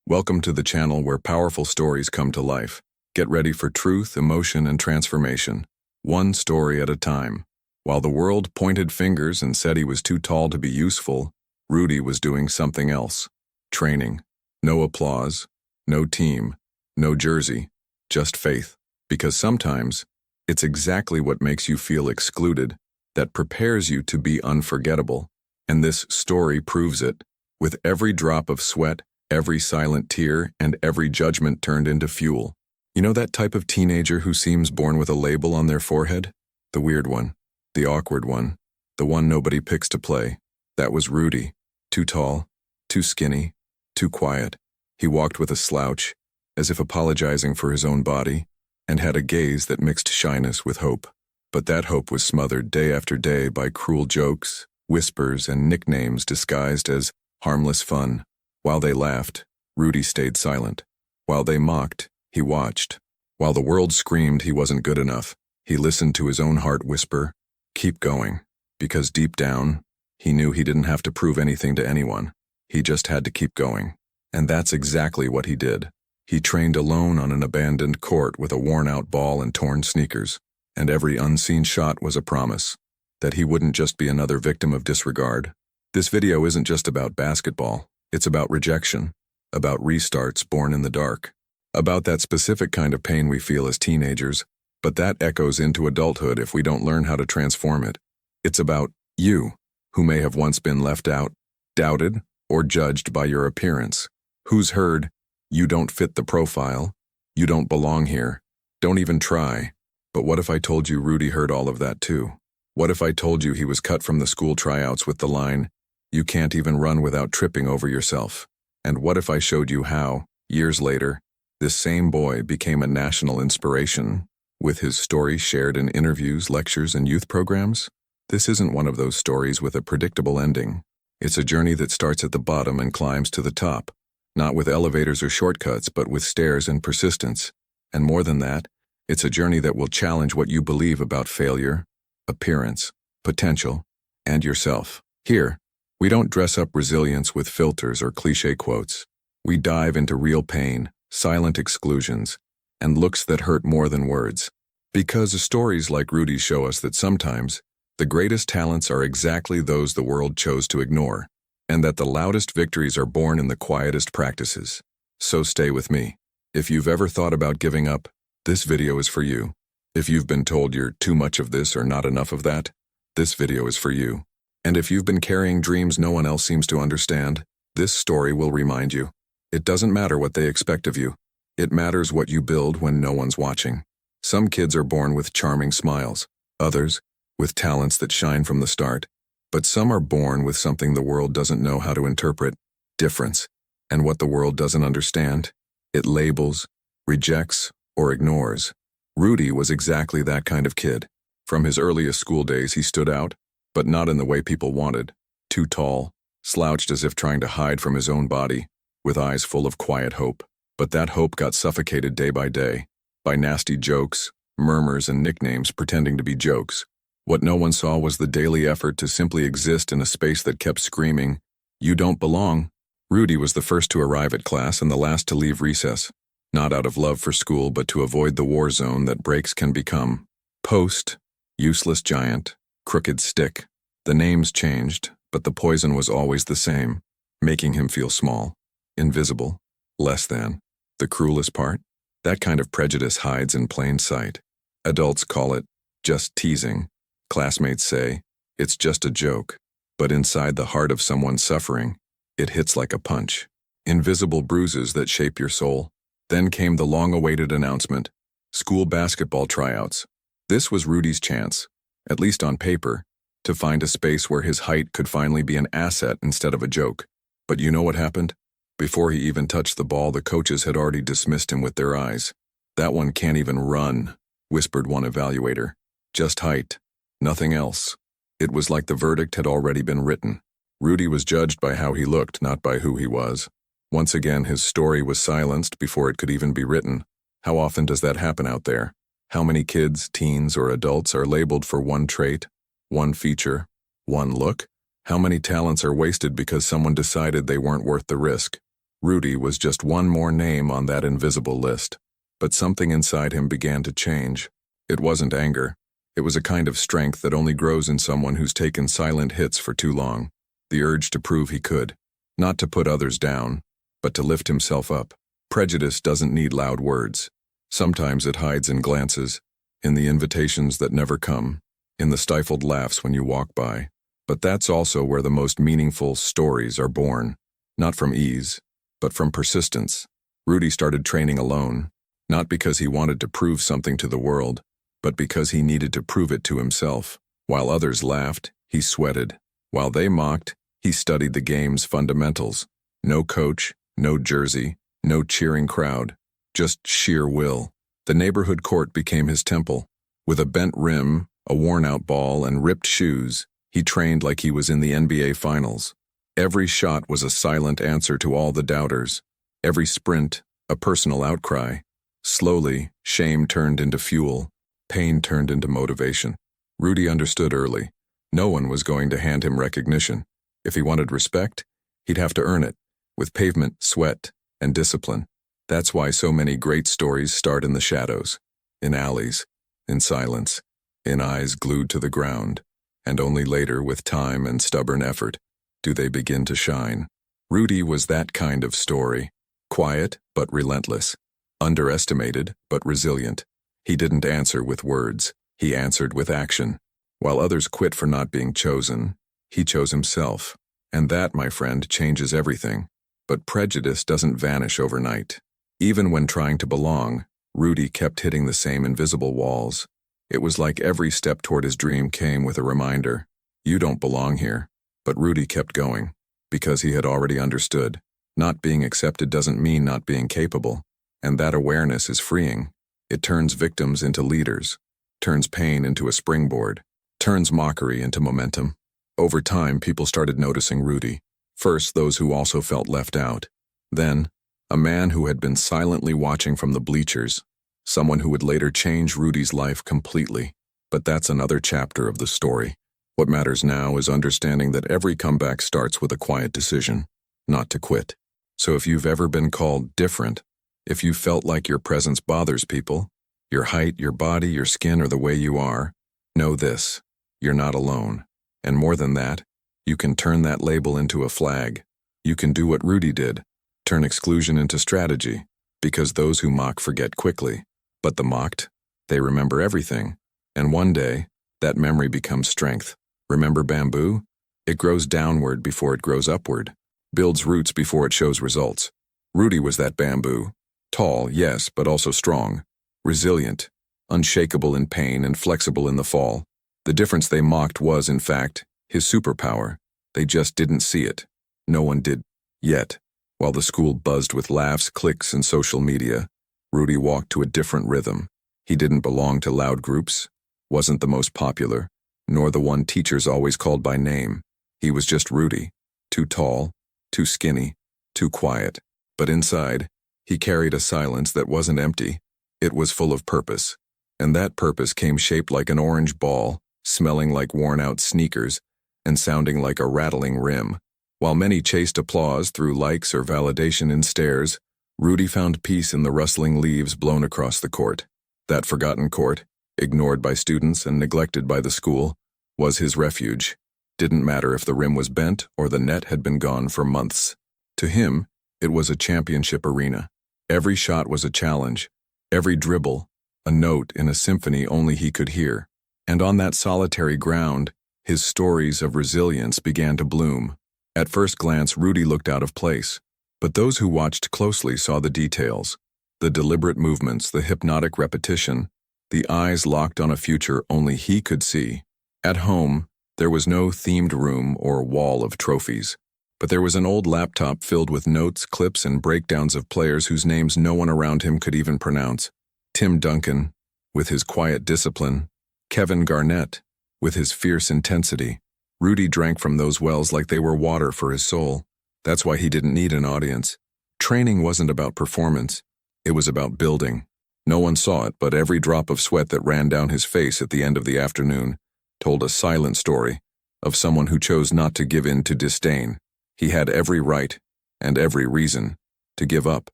Welcome to the channel where powerful stories come to life. Get ready for truth, emotion, and transformation, one story at a time. While the world pointed fingers and said he was too tall to be useful, Rudy was doing something else. Training. No applause, no team, no jersey, just faith. Because sometimes, it's exactly what makes you feel excluded that prepares you to be unforgettable. And this story proves it. With every drop of sweat, every silent tear, and every judgment turned into fuel. You know that type of teenager who seems born with a label on their forehead? The weird one, the awkward one, the one nobody picks to play. That was Rudy. Too tall, too skinny, too quiet. He walked with a slouch, as if apologizing for his own body, and had a gaze that mixed shyness with hope. But that hope was smothered day after day by cruel jokes, whispers, and nicknames disguised as harmless fun. While they laughed, Rudy stayed silent. While they mocked, he watched. While the world screamed he wasn't good enough, he listened to his own heart whisper, "Keep going," because deep down, he knew he didn't have to prove anything to anyone. He just had to keep going. And that's exactly what he did. He trained alone on an abandoned court with a worn-out ball and torn sneakers, and every unseen shot was a promise that he wouldn't just be another victim of disregard. This video isn't just about basketball. It's about rejection, about restarts born in the dark, about that specific kind of pain we feel as teenagers, but that echoes into adulthood if we don't learn how to transform it. It's about you, who may have once been left out, doubted, or judged by your appearance, who's heard, "You don't fit the profile, you don't belong here, don't even try." But what if I told you Rudy heard all of that too? What if I told you he was cut from the school tryouts with the line, "You can't even run without tripping over yourself"? And what if I showed you how, years later, this same boy became a national inspiration, with his story shared in interviews, lectures, and youth programs? This isn't one of those stories with a predictable ending. It's a journey that starts at the bottom and climbs to the top, not with elevators or shortcuts, but with stairs and persistence. And more than that, it's a journey that will challenge what you believe about failure, appearance, potential, and yourself. Here, we don't dress up resilience with filters or cliché quotes. We dive into real pain, silent exclusions, and looks that hurt more than words. Because stories like Rudy's show us that sometimes, the greatest talents are exactly those the world chose to ignore, and that the loudest victories are born in the quietest practices. So stay with me. If you've ever thought about giving up, this video is for you. If you've been told you're too much of this or not enough of that, this video is for you. And if you've been carrying dreams no one else seems to understand, this story will remind you. It doesn't matter what they expect of you. It matters what you build when no one's watching. Some kids are born with charming smiles, others with talents that shine from the start. But some are born with something the world doesn't know how to interpret, difference. And what the world doesn't understand, it labels, rejects, or ignores. Rudy was exactly that kind of kid. From his earliest school days he stood out, but not in the way people wanted. Too tall, slouched as if trying to hide from his own body, with eyes full of quiet hope. But that hope got suffocated day by nasty jokes, murmurs, and nicknames pretending to be jokes. What no one saw was the daily effort to simply exist in a space that kept screaming, "You don't belong." Rudy was the first to arrive at class and the last to leave recess, not out of love for school but to avoid the war zone that breaks can become. Post, useless giant, crooked stick. The names changed, but the poison was always the same, making him feel small, invisible, less than. The cruelest part? That kind of prejudice hides in plain sight. Adults call it just teasing. Classmates say, it's just a joke. But inside the heart of someone suffering, it hits like a punch. Invisible bruises that shape your soul. Then came the long-awaited announcement. School basketball tryouts. This was Rudy's chance, at least on paper, to find a space where his height could finally be an asset instead of a joke. But you know what happened? Before he even touched the ball, the coaches had already dismissed him with their eyes. "That one can't even run," whispered one evaluator. "Just height. Nothing else." It was like the verdict had already been written. Rudy was judged by how he looked, not by who he was. Once again, his story was silenced before it could even be written. How often does that happen out there? How many kids, teens, or adults are labeled for one trait, one feature, one look? How many talents are wasted because someone decided they weren't worth the risk? Rudy was just one more name on that invisible list. But something inside him began to change. It wasn't anger. It was a kind of strength that only grows in someone who's taken silent hits for too long. The urge to prove he could. Not to put others down, but to lift himself up. Prejudice doesn't need loud words. Sometimes it hides in glances, in the invitations that never come, in the stifled laughs when you walk by. But that's also where the most meaningful stories are born. Not from ease, but from persistence. Rudy started training alone, not because he wanted to prove something to the world, but because he needed to prove it to himself. While others laughed, he sweated. While they mocked, he studied the game's fundamentals. No coach, no jersey, no cheering crowd, just sheer will. The neighborhood court became his temple. With a bent rim, a worn-out ball, and ripped shoes, he trained like he was in the NBA Finals. Every shot was a silent answer to all the doubters. Every sprint, a personal outcry. Slowly, shame turned into fuel. Pain turned into motivation. Rudy understood early. No one was going to hand him recognition. If he wanted respect, he'd have to earn it, with pavement, sweat, and discipline. That's why so many great stories start in the shadows, in alleys, in silence, in eyes glued to the ground, and only later, with time and stubborn effort, do they begin to shine. Rudy was that kind of story. Quiet, but relentless. Underestimated, but resilient. He didn't answer with words. He answered with action. While others quit for not being chosen, he chose himself. And that, my friend, changes everything. But prejudice doesn't vanish overnight. Even when trying to belong, Rudy kept hitting the same invisible walls. It was like every step toward his dream came with a reminder. You don't belong here. But Rudy kept going, because he had already understood. Not being accepted doesn't mean not being capable. And that awareness is freeing. It turns victims into leaders, turns pain into a springboard, turns mockery into momentum. Over time, people started noticing Rudy. First, those who also felt left out. Then, a man who had been silently watching from the bleachers. Someone who would later change Rudy's life completely. But that's another chapter of the story. What matters now is understanding that every comeback starts with a quiet decision, not to quit. So if you've ever been called different, if you felt like your presence bothers people, your height, your body, your skin, or the way you are, know this: you're not alone. And more than that, you can turn that label into a flag. You can do what Rudy did, turn exclusion into strategy, because those who mock forget quickly. But the mocked, they remember everything. And one day, that memory becomes strength. Remember bamboo? It grows downward before it grows upward, builds roots before it shows results. Rudy was that bamboo. Tall, yes, but also strong, resilient, unshakable in pain and flexible in the fall. The difference they mocked was, in fact, his superpower. They just didn't see it. No one did, yet. While the school buzzed with laughs, clicks, and social media, Rudy walked to a different rhythm. He didn't belong to loud groups, wasn't the most popular, nor the one teachers always called by name. He was just Rudy, too tall, too skinny, too quiet. But inside, he carried a silence that wasn't empty. It was full of purpose. And that purpose came shaped like an orange ball, smelling like worn-out sneakers, and sounding like a rattling rim. While many chased applause through likes or validation in stares, Rudy found peace in the rustling leaves blown across the court. That forgotten court, ignored by students and neglected by the school, was his refuge. Didn't matter if the rim was bent or the net had been gone for months. To him, it was a championship arena. Every shot was a challenge, every dribble, a note in a symphony only he could hear. And on that solitary ground, his stories of resilience began to bloom. At first glance, Rudy looked out of place. But those who watched closely saw the details, the deliberate movements, the hypnotic repetition, the eyes locked on a future only he could see. At home, there was no themed room or wall of trophies. But there was an old laptop filled with notes, clips, and breakdowns of players whose names no one around him could even pronounce. Tim Duncan, with his quiet discipline. Kevin Garnett, with his fierce intensity. Rudy drank from those wells like they were water for his soul. That's why he didn't need an audience. Training wasn't about performance. It was about building. No one saw it, but every drop of sweat that ran down his face at the end of the afternoon told a silent story of someone who chose not to give in to disdain. He had every right and every reason to give up,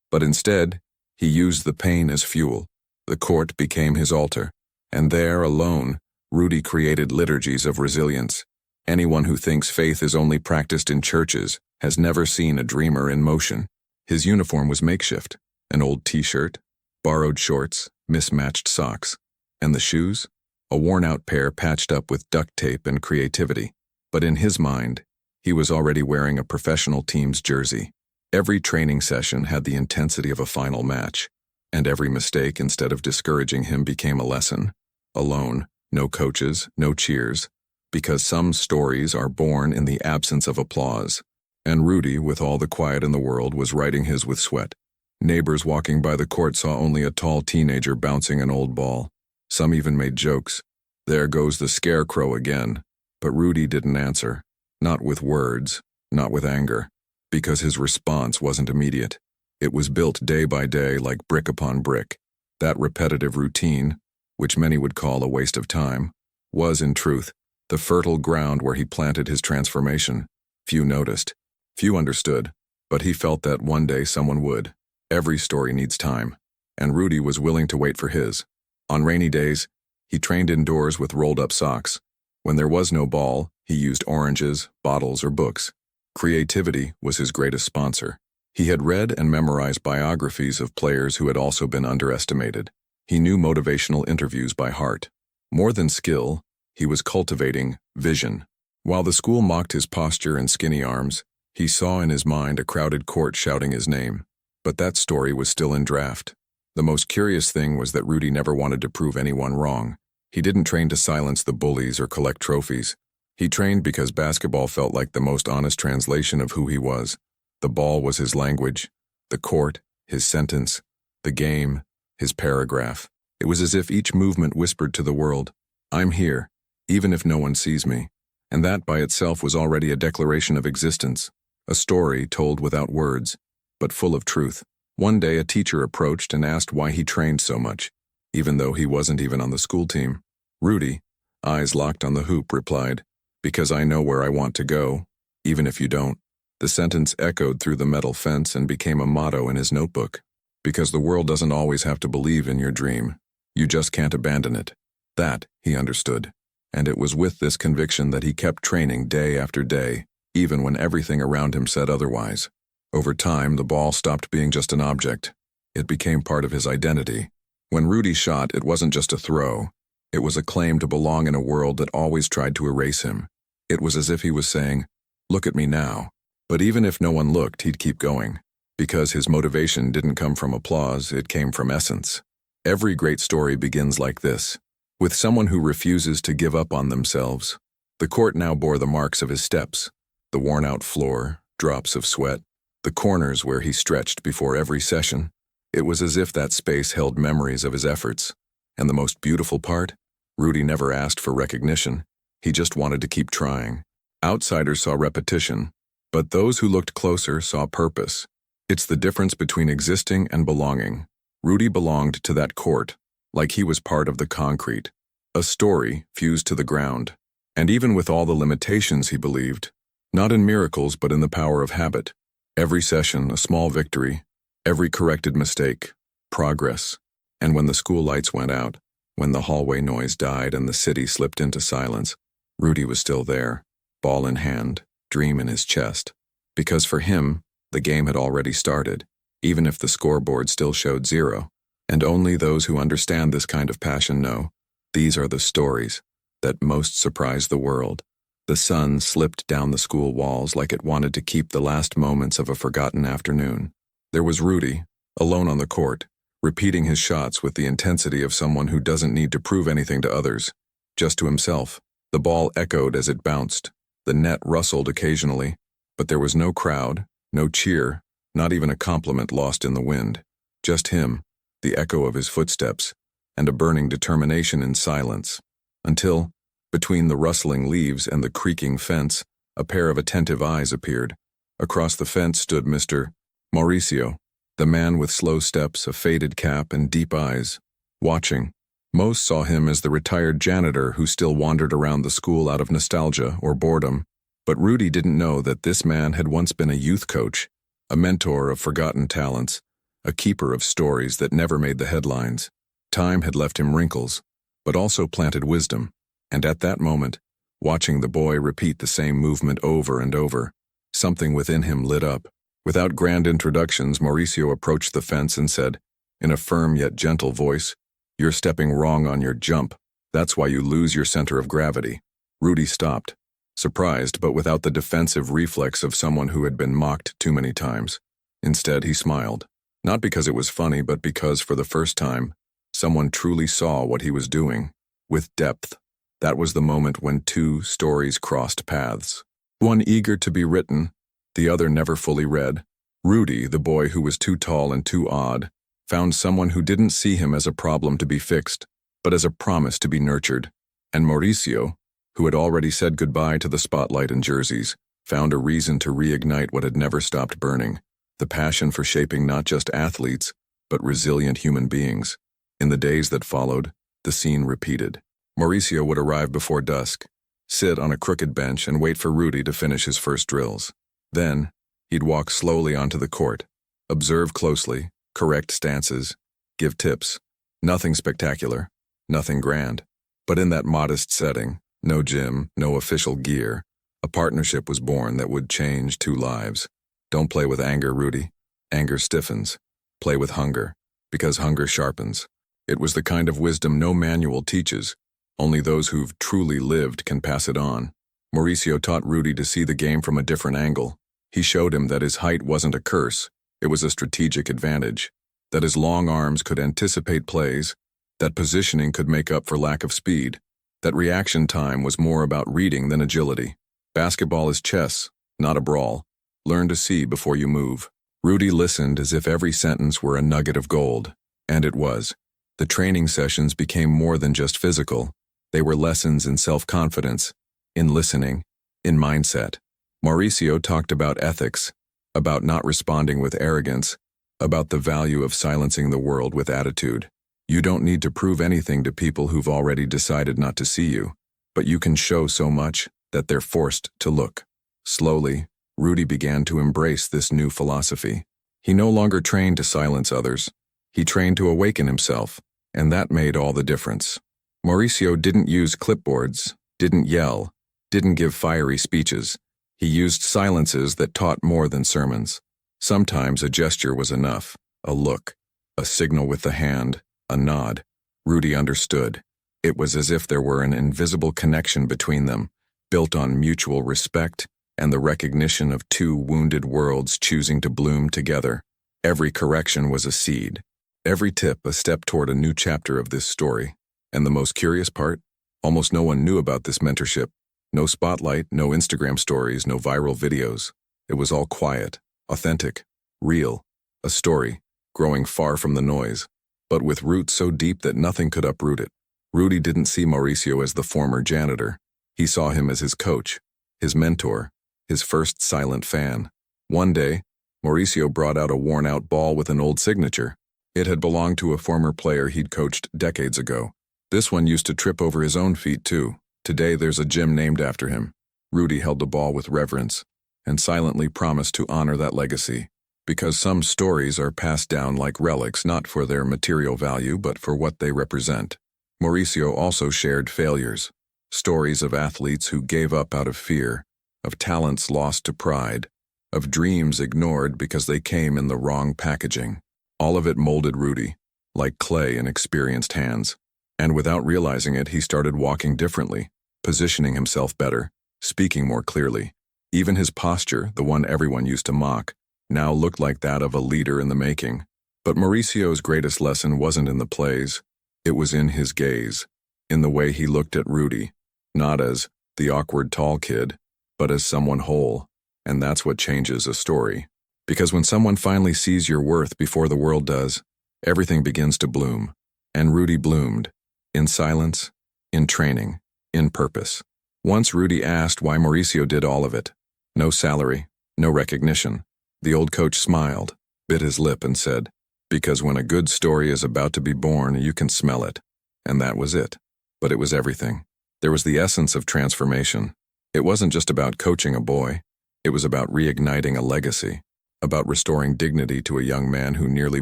but instead, he used the pain as fuel. The court became his altar, and there, alone, Rudy created liturgies of resilience. Anyone who thinks faith is only practiced in churches has never seen a dreamer in motion. His uniform was makeshift, an old t-shirt, borrowed shorts, mismatched socks, and the shoes? A worn-out pair patched up with duct tape and creativity. But in his mind, he was already wearing a professional team's jersey. Every training session had the intensity of a final match, and every mistake, instead of discouraging him, became a lesson. Alone, no coaches, no cheers, because some stories are born in the absence of applause. And Rudy, with all the quiet in the world, was writing his with sweat. Neighbors walking by the court saw only a tall teenager bouncing an old ball. Some even made jokes. There goes the scarecrow again. But Rudy didn't answer. Not with words, not with anger, because his response wasn't immediate. It was built day by day like brick upon brick. That repetitive routine, which many would call a waste of time, was, in truth, the fertile ground where he planted his transformation. Few noticed. Few understood. But he felt that one day someone would. Every story needs time, and Rudy was willing to wait for his. On rainy days, he trained indoors with rolled-up socks. When there was no ball, he used oranges, bottles, or books. Creativity was his greatest sponsor. He had read and memorized biographies of players who had also been underestimated. He knew motivational interviews by heart. More than skill, he was cultivating vision. While the school mocked his posture and skinny arms, he saw in his mind a crowded court shouting his name. But that story was still in draft. The most curious thing was that Rudy never wanted to prove anyone wrong. He didn't train to silence the bullies or collect trophies. He trained because basketball felt like the most honest translation of who he was. The ball was his language, the court, his sentence, the game, his paragraph. It was as if each movement whispered to the world, "I'm here, even if no one sees me." And that by itself was already a declaration of existence, a story told without words, but full of truth. One day a teacher approached and asked why he trained so much, even though he wasn't even on the school team. Rudy, eyes locked on the hoop, replied, "Because I know where I want to go, even if you don't." The sentence echoed through the metal fence and became a motto in his notebook. Because the world doesn't always have to believe in your dream. You just can't abandon it. That, he understood. And it was with this conviction that he kept training day after day, even when everything around him said otherwise. Over time, the ball stopped being just an object. It became part of his identity. When Rudy shot, it wasn't just a throw. It was a claim to belong in a world that always tried to erase him. It was as if he was saying, "Look at me now." But even if no one looked, he'd keep going. Because his motivation didn't come from applause, it came from essence. Every great story begins like this, with someone who refuses to give up on themselves. The court now bore the marks of his steps, the worn-out floor, drops of sweat, the corners where he stretched before every session. It was as if that space held memories of his efforts. And the most beautiful part? Rudy never asked for recognition. He just wanted to keep trying. Outsiders saw repetition, but those who looked closer saw purpose. It's the difference between existing and belonging. Rudy belonged to that court, like he was part of the concrete, a story fused to the ground. And even with all the limitations, he believed, not in miracles but in the power of habit. Every session, a small victory. Every corrected mistake, progress. And when the school lights went out, when the hallway noise died and the city slipped into silence, Rudy was still there, ball in hand, dream in his chest. Because for him, the game had already started, even if the scoreboard still showed 0. And only those who understand this kind of passion know, these are the stories that most surprise the world. The sun slipped down the school walls like it wanted to keep the last moments of a forgotten afternoon. There was Rudy, alone on the court, repeating his shots with the intensity of someone who doesn't need to prove anything to others, just to himself. The ball echoed as it bounced. The net rustled occasionally, but there was no crowd, no cheer, not even a compliment lost in the wind. Just him, the echo of his footsteps, and a burning determination in silence. Until, between the rustling leaves and the creaking fence, a pair of attentive eyes appeared. Across the fence stood Mr. Mauricio, the man with slow steps, a faded cap, and deep eyes, watching. Most saw him as the retired janitor who still wandered around the school out of nostalgia or boredom. But Rudy didn't know that this man had once been a youth coach, a mentor of forgotten talents, a keeper of stories that never made the headlines. Time had left him wrinkles, but also planted wisdom, and at that moment, watching the boy repeat the same movement over and over, something within him lit up. Without grand introductions, Mauricio approached the fence and said, in a firm yet gentle voice, "You're stepping wrong on your jump. That's why you lose your center of gravity." Rudy stopped, surprised but without the defensive reflex of someone who had been mocked too many times. Instead, he smiled, not because it was funny, but because, for the first time, someone truly saw what he was doing, with depth. That was the moment when two stories crossed paths. One eager to be written, the other never fully read. Rudy, the boy who was too tall and too odd, found someone who didn't see him as a problem to be fixed, but as a promise to be nurtured. And Mauricio, who had already said goodbye to the spotlight and jerseys, found a reason to reignite what had never stopped burning, the passion for shaping not just athletes, but resilient human beings. In the days that followed, the scene repeated. Mauricio would arrive before dusk, sit on a crooked bench and wait for Rudy to finish his first drills. Then, he'd walk slowly onto the court, observe closely, correct stances, give tips. Nothing spectacular, nothing grand. But in that modest setting, no gym, no official gear, a partnership was born that would change two lives. Don't play with anger, Rudy. Anger stiffens. Play with hunger, because hunger sharpens. It was the kind of wisdom no manual teaches. Only those who've truly lived can pass it on. Mauricio taught Rudy to see the game from a different angle. He showed him that his height wasn't a curse, it was a strategic advantage. That his long arms could anticipate plays, that positioning could make up for lack of speed, that reaction time was more about reading than agility. Basketball is chess, not a brawl. Learn to see before you move. Rudy listened as if every sentence were a nugget of gold, and it was. The training sessions became more than just physical. They were lessons in self-confidence, in listening, in mindset. Mauricio talked about ethics, about not responding with arrogance, about the value of silencing the world with attitude. You don't need to prove anything to people who've already decided not to see you, but you can show so much that they're forced to look. Slowly, Rudy began to embrace this new philosophy. He no longer trained to silence others. He trained to awaken himself, and that made all the difference. Mauricio didn't use clipboards, didn't yell, didn't give fiery speeches. He used silences that taught more than sermons. Sometimes a gesture was enough, a look, a signal with the hand, a nod. Rudy understood. It was as if there were an invisible connection between them, built on mutual respect and the recognition of two wounded worlds choosing to bloom together. Every correction was a seed, every tip a step toward a new chapter of this story. And the most curious part? Almost no one knew about this mentorship. No spotlight, no Instagram stories, no viral videos. It was all quiet, authentic, real, a story, growing far from the noise, but with roots so deep that nothing could uproot it. Rudy didn't see Mauricio as the former janitor. He saw him as his coach, his mentor, his first silent fan. One day, Mauricio brought out a worn-out ball with an old signature. It had belonged to a former player he'd coached decades ago. This one used to trip over his own feet, too. Today there's a gym named after him. Rudy held the ball with reverence and silently promised to honor that legacy, because some stories are passed down like relics, not for their material value but for what they represent. Mauricio also shared failures, stories of athletes who gave up out of fear, of talents lost to pride, of dreams ignored because they came in the wrong packaging. All of it molded Rudy, like clay in experienced hands. And without realizing it, he started walking differently, positioning himself better, speaking more clearly. Even his posture, the one everyone used to mock, now looked like that of a leader in the making. But Mauricio's greatest lesson wasn't in the plays. It was in his gaze, in the way he looked at Rudy, not as the awkward tall kid, but as someone whole. And that's what changes a story. Because when someone finally sees your worth before the world does, everything begins to bloom. And Rudy bloomed. In silence, in training, in purpose. Once Rudy asked why Mauricio did all of it. No salary, no recognition. The old coach smiled, bit his lip and said, "Because when a good story is about to be born, you can smell it." And that was it. But it was everything. There was the essence of transformation. It wasn't just about coaching a boy. It was about reigniting a legacy. about restoring dignity to a young man who nearly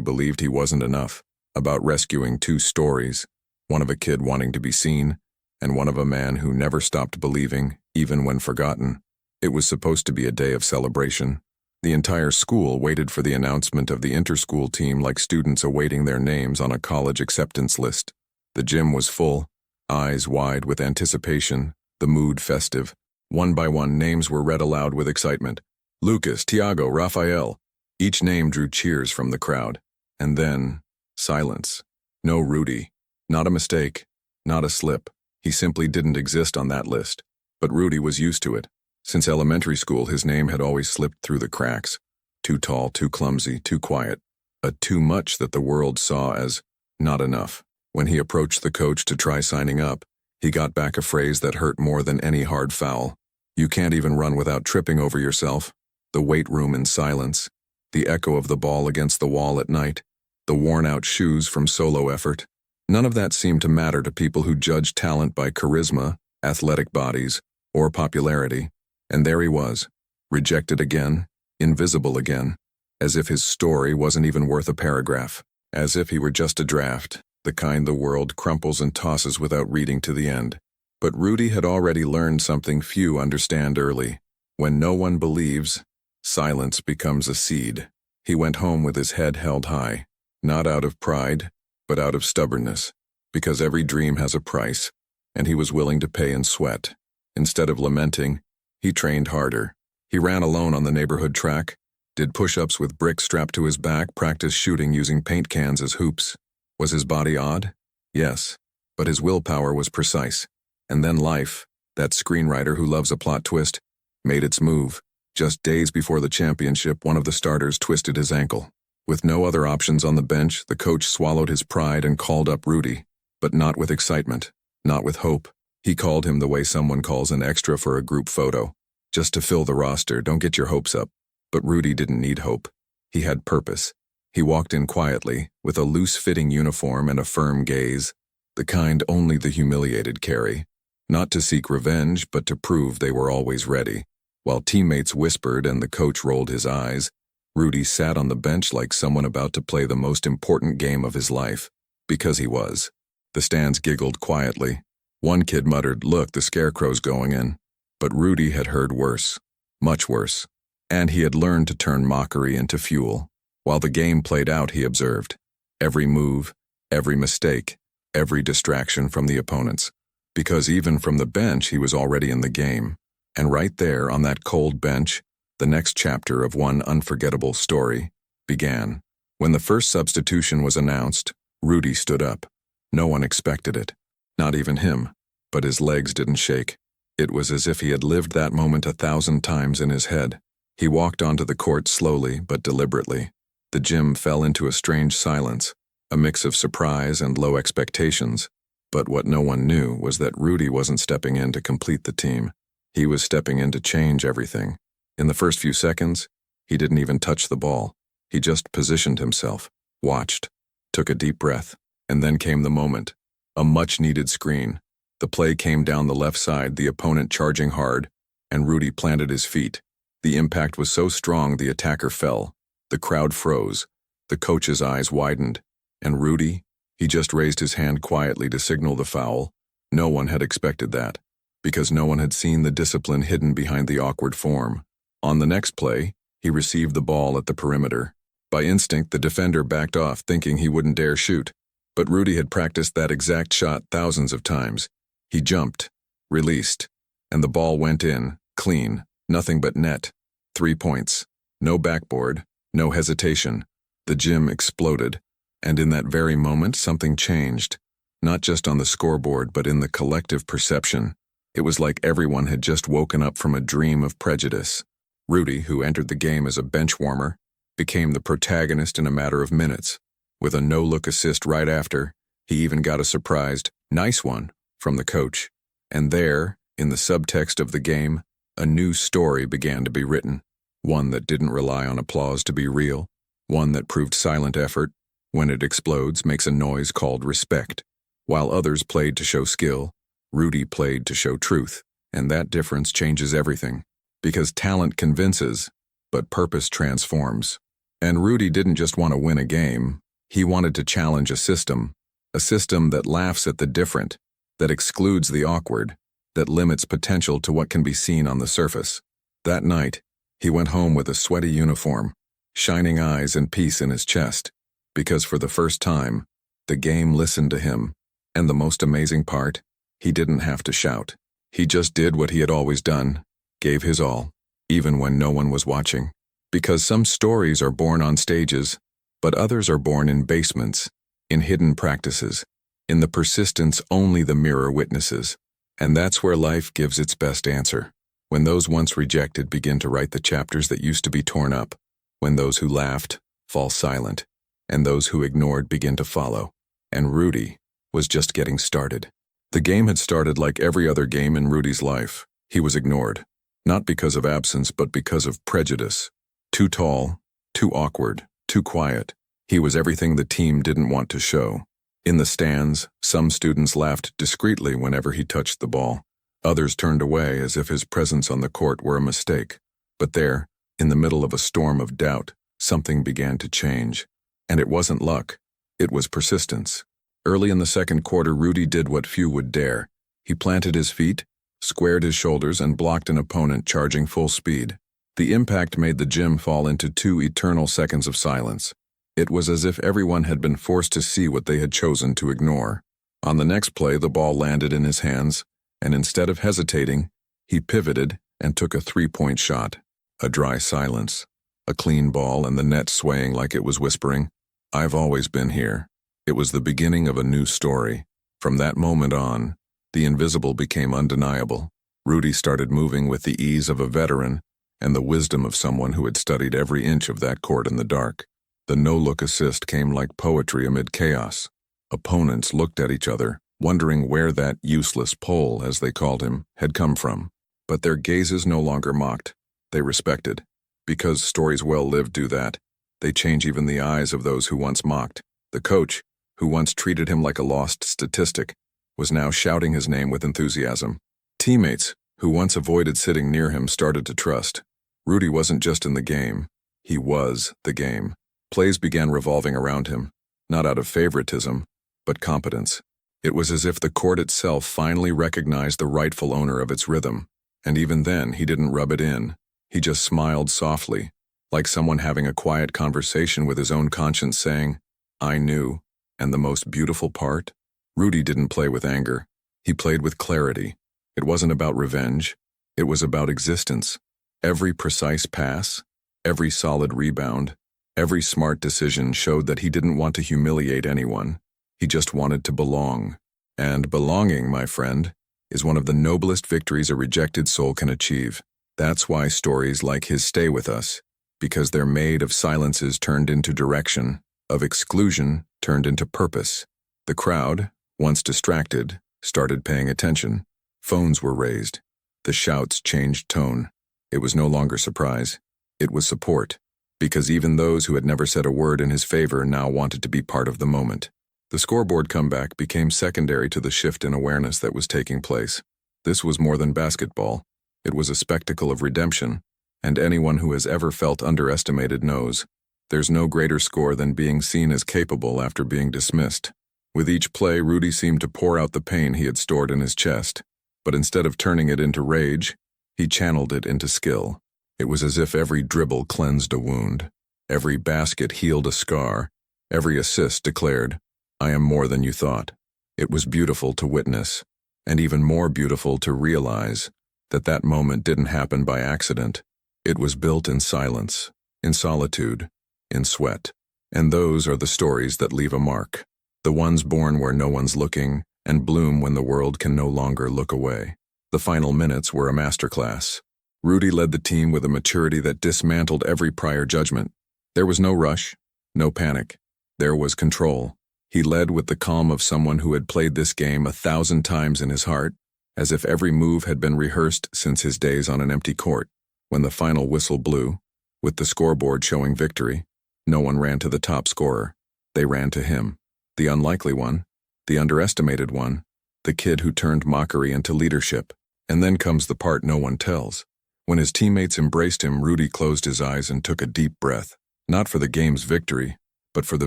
believed he wasn't enough, about rescuing two stories, one of a kid wanting to be seen, and one of a man who never stopped believing, even when forgotten. It was supposed to be a day of celebration. The entire school waited for the announcement of the interschool team like students awaiting their names on a college acceptance list. The gym was full, eyes wide with anticipation, the mood festive. One by one, names were read aloud with excitement. Lucas, Tiago, Raphael. Each name drew cheers from the crowd. And then, silence. No Rudy. Not a mistake. Not a slip. He simply didn't exist on that list. But Rudy was used to it. Since elementary school, his name had always slipped through the cracks. Too tall, too clumsy, too quiet. A too much that the world saw as not enough. When he approached the coach to try signing up, he got back a phrase that hurt more than any hard foul. You can't even run without tripping over yourself. The weight room in silence. The echo of the ball against the wall at night. The worn-out shoes from solo effort. None of that seemed to matter to people who judged talent by charisma, athletic bodies, or popularity. And there he was, rejected again, invisible again, as if his story wasn't even worth a paragraph, as if he were just a draft, the kind the world crumples and tosses without reading to the end. But Rudy had already learned something few understand early. When no one believes, silence becomes a seed. He went home with his head held high, not out of pride, but out of stubbornness, because every dream has a price, and he was willing to pay in sweat. Instead of lamenting, he trained harder. He ran alone on the neighborhood track, did push-ups with bricks strapped to his back, practiced shooting using paint cans as hoops. Was his body odd? Yes, but his willpower was precise. And then life, that screenwriter who loves a plot twist, made its move. Just days before the championship, one of the starters twisted his ankle. With no other options on the bench, the coach swallowed his pride and called up Rudy, but not with excitement, not with hope. He called him the way someone calls an extra for a group photo. Just to fill the roster, don't get your hopes up. But Rudy didn't need hope. He had purpose. He walked in quietly, with a loose-fitting uniform and a firm gaze, the kind only the humiliated carry. Not to seek revenge, but to prove they were always ready. While teammates whispered and the coach rolled his eyes, Rudy sat on the bench like someone about to play the most important game of his life. Because he was. The stands giggled quietly. One kid muttered, "Look, the scarecrow's going in." But Rudy had heard worse. Much worse. And he had learned to turn mockery into fuel. While the game played out, he observed. Every move, every mistake, every distraction from the opponents. Because even from the bench, he was already in the game. And right there, on that cold bench, the next chapter of one unforgettable story began. When the first substitution was announced, Rudy stood up. No one expected it. Not even him. But his legs didn't shake. It was as if he had lived that moment 1,000 times in his head. He walked onto the court slowly but deliberately. The gym fell into a strange silence, a mix of surprise and low expectations. But what no one knew was that Rudy wasn't stepping in to complete the team. He was stepping in to change everything. In the first few seconds, he didn't even touch the ball. He just positioned himself, watched, took a deep breath, and then came the moment. A much-needed screen. The play came down the left side, the opponent charging hard, and Rudy planted his feet. The impact was so strong the attacker fell. The crowd froze. The coach's eyes widened. And Rudy? He just raised his hand quietly to signal the foul. No one had expected that, because no one had seen the discipline hidden behind the awkward form. On the next play, he received the ball at the perimeter. By instinct, the defender backed off, thinking he wouldn't dare shoot. But Rudy had practiced that exact shot thousands of times. He jumped, released, and the ball went in, clean, nothing but net. 3 points. No backboard, no hesitation. The gym exploded, and in that very moment something changed. Not just on the scoreboard, but in the collective perception. It was like everyone had just woken up from a dream of prejudice. Rudy, who entered the game as a bench warmer, became the protagonist in a matter of minutes. With a no-look assist right after, he even got a surprised, "Nice one," from the coach. And there, in the subtext of the game, a new story began to be written. One that didn't rely on applause to be real. One that proved silent effort, when it explodes, makes a noise called respect. While others played to show skill, Rudy played to show truth. And that difference changes everything. Because talent convinces, but purpose transforms. And Rudy didn't just want to win a game, he wanted to challenge a system that laughs at the different, that excludes the awkward, that limits potential to what can be seen on the surface. That night, he went home with a sweaty uniform, shining eyes and peace in his chest, because for the first time, the game listened to him, and the most amazing part, he didn't have to shout. He just did what he had always done, gave his all, even when no one was watching. Because some stories are born on stages, but others are born in basements, in hidden practices, in the persistence only the mirror witnesses. And that's where life gives its best answer. When those once rejected begin to write the chapters that used to be torn up, when those who laughed fall silent, and those who ignored begin to follow. And Rudy was just getting started. The game had started like every other game in Rudy's life. He was ignored, not because of absence, but because of prejudice. Too tall, too awkward, too quiet. He was everything the team didn't want to show. In the stands, some students laughed discreetly whenever he touched the ball. Others turned away as if his presence on the court were a mistake. But there, in the middle of a storm of doubt, something began to change. And it wasn't luck. It was persistence. Early in the second quarter, Rudy did what few would dare. He planted his feet, squared his shoulders, and blocked an opponent charging full speed. The impact made the gym fall into 2 eternal seconds of silence. It was as if everyone had been forced to see what they had chosen to ignore. On the next play, the ball landed in his hands, and instead of hesitating, he pivoted and took a 3-point shot. A dry silence, a clean ball, and the net swaying like it was whispering, "I've always been here." It was the beginning of a new story. From that moment on, the invisible became undeniable. Rudy started moving with the ease of a veteran and the wisdom of someone who had studied every inch of that court in the dark. The no-look assist came like poetry amid chaos. Opponents looked at each other, wondering where that useless Pole, as they called him, had come from. But their gazes no longer mocked. They respected. Because stories well-lived do that. They change even the eyes of those who once mocked. The coach, who once treated him like a lost statistic, was now shouting his name with enthusiasm. Teammates, who once avoided sitting near him, started to trust. Rudy wasn't just in the game. He was the game. Plays began revolving around him, not out of favoritism, but competence. It was as if the court itself finally recognized the rightful owner of its rhythm. And even then, he didn't rub it in. He just smiled softly, like someone having a quiet conversation with his own conscience saying, "I knew." And the most beautiful part? Rudy didn't play with anger. He played with clarity. It wasn't about revenge. It was about existence. Every precise pass, every solid rebound, every smart decision showed that he didn't want to humiliate anyone. He just wanted to belong. And belonging, my friend, is one of the noblest victories a rejected soul can achieve. That's why stories like his stay with us, because they're made of silences turned into direction, of exclusion turned into purpose. The crowd, once distracted, started paying attention. Phones were raised. The shouts changed tone. It was no longer surprise. It was support, because even those who had never said a word in his favor now wanted to be part of the moment. The scoreboard comeback became secondary to the shift in awareness that was taking place. This was more than basketball. It was a spectacle of redemption, and anyone who has ever felt underestimated knows. There's no greater score than being seen as capable after being dismissed. With each play, Rudy seemed to pour out the pain he had stored in his chest, but instead of turning it into rage, he channeled it into skill. It was as if every dribble cleansed a wound, every basket healed a scar, every assist declared, "I am more than you thought." It was beautiful to witness, and even more beautiful to realize that that moment didn't happen by accident. It was built in silence, in solitude, in sweat. And those are the stories that leave a mark. The ones born where no one's looking and bloom when the world can no longer look away. The final minutes were a masterclass. Rudy led the team with a maturity that dismantled every prior judgment. There was no rush, no panic. There was control. He led with the calm of someone who had played this game 1,000 times in his heart, as if every move had been rehearsed since his days on an empty court. When the final whistle blew, with the scoreboard showing victory, no one ran to the top scorer. They ran to him, the unlikely one, the underestimated one, the kid who turned mockery into leadership. And then comes the part no one tells. When his teammates embraced him, Rudy closed his eyes and took a deep breath, not for the game's victory, but for the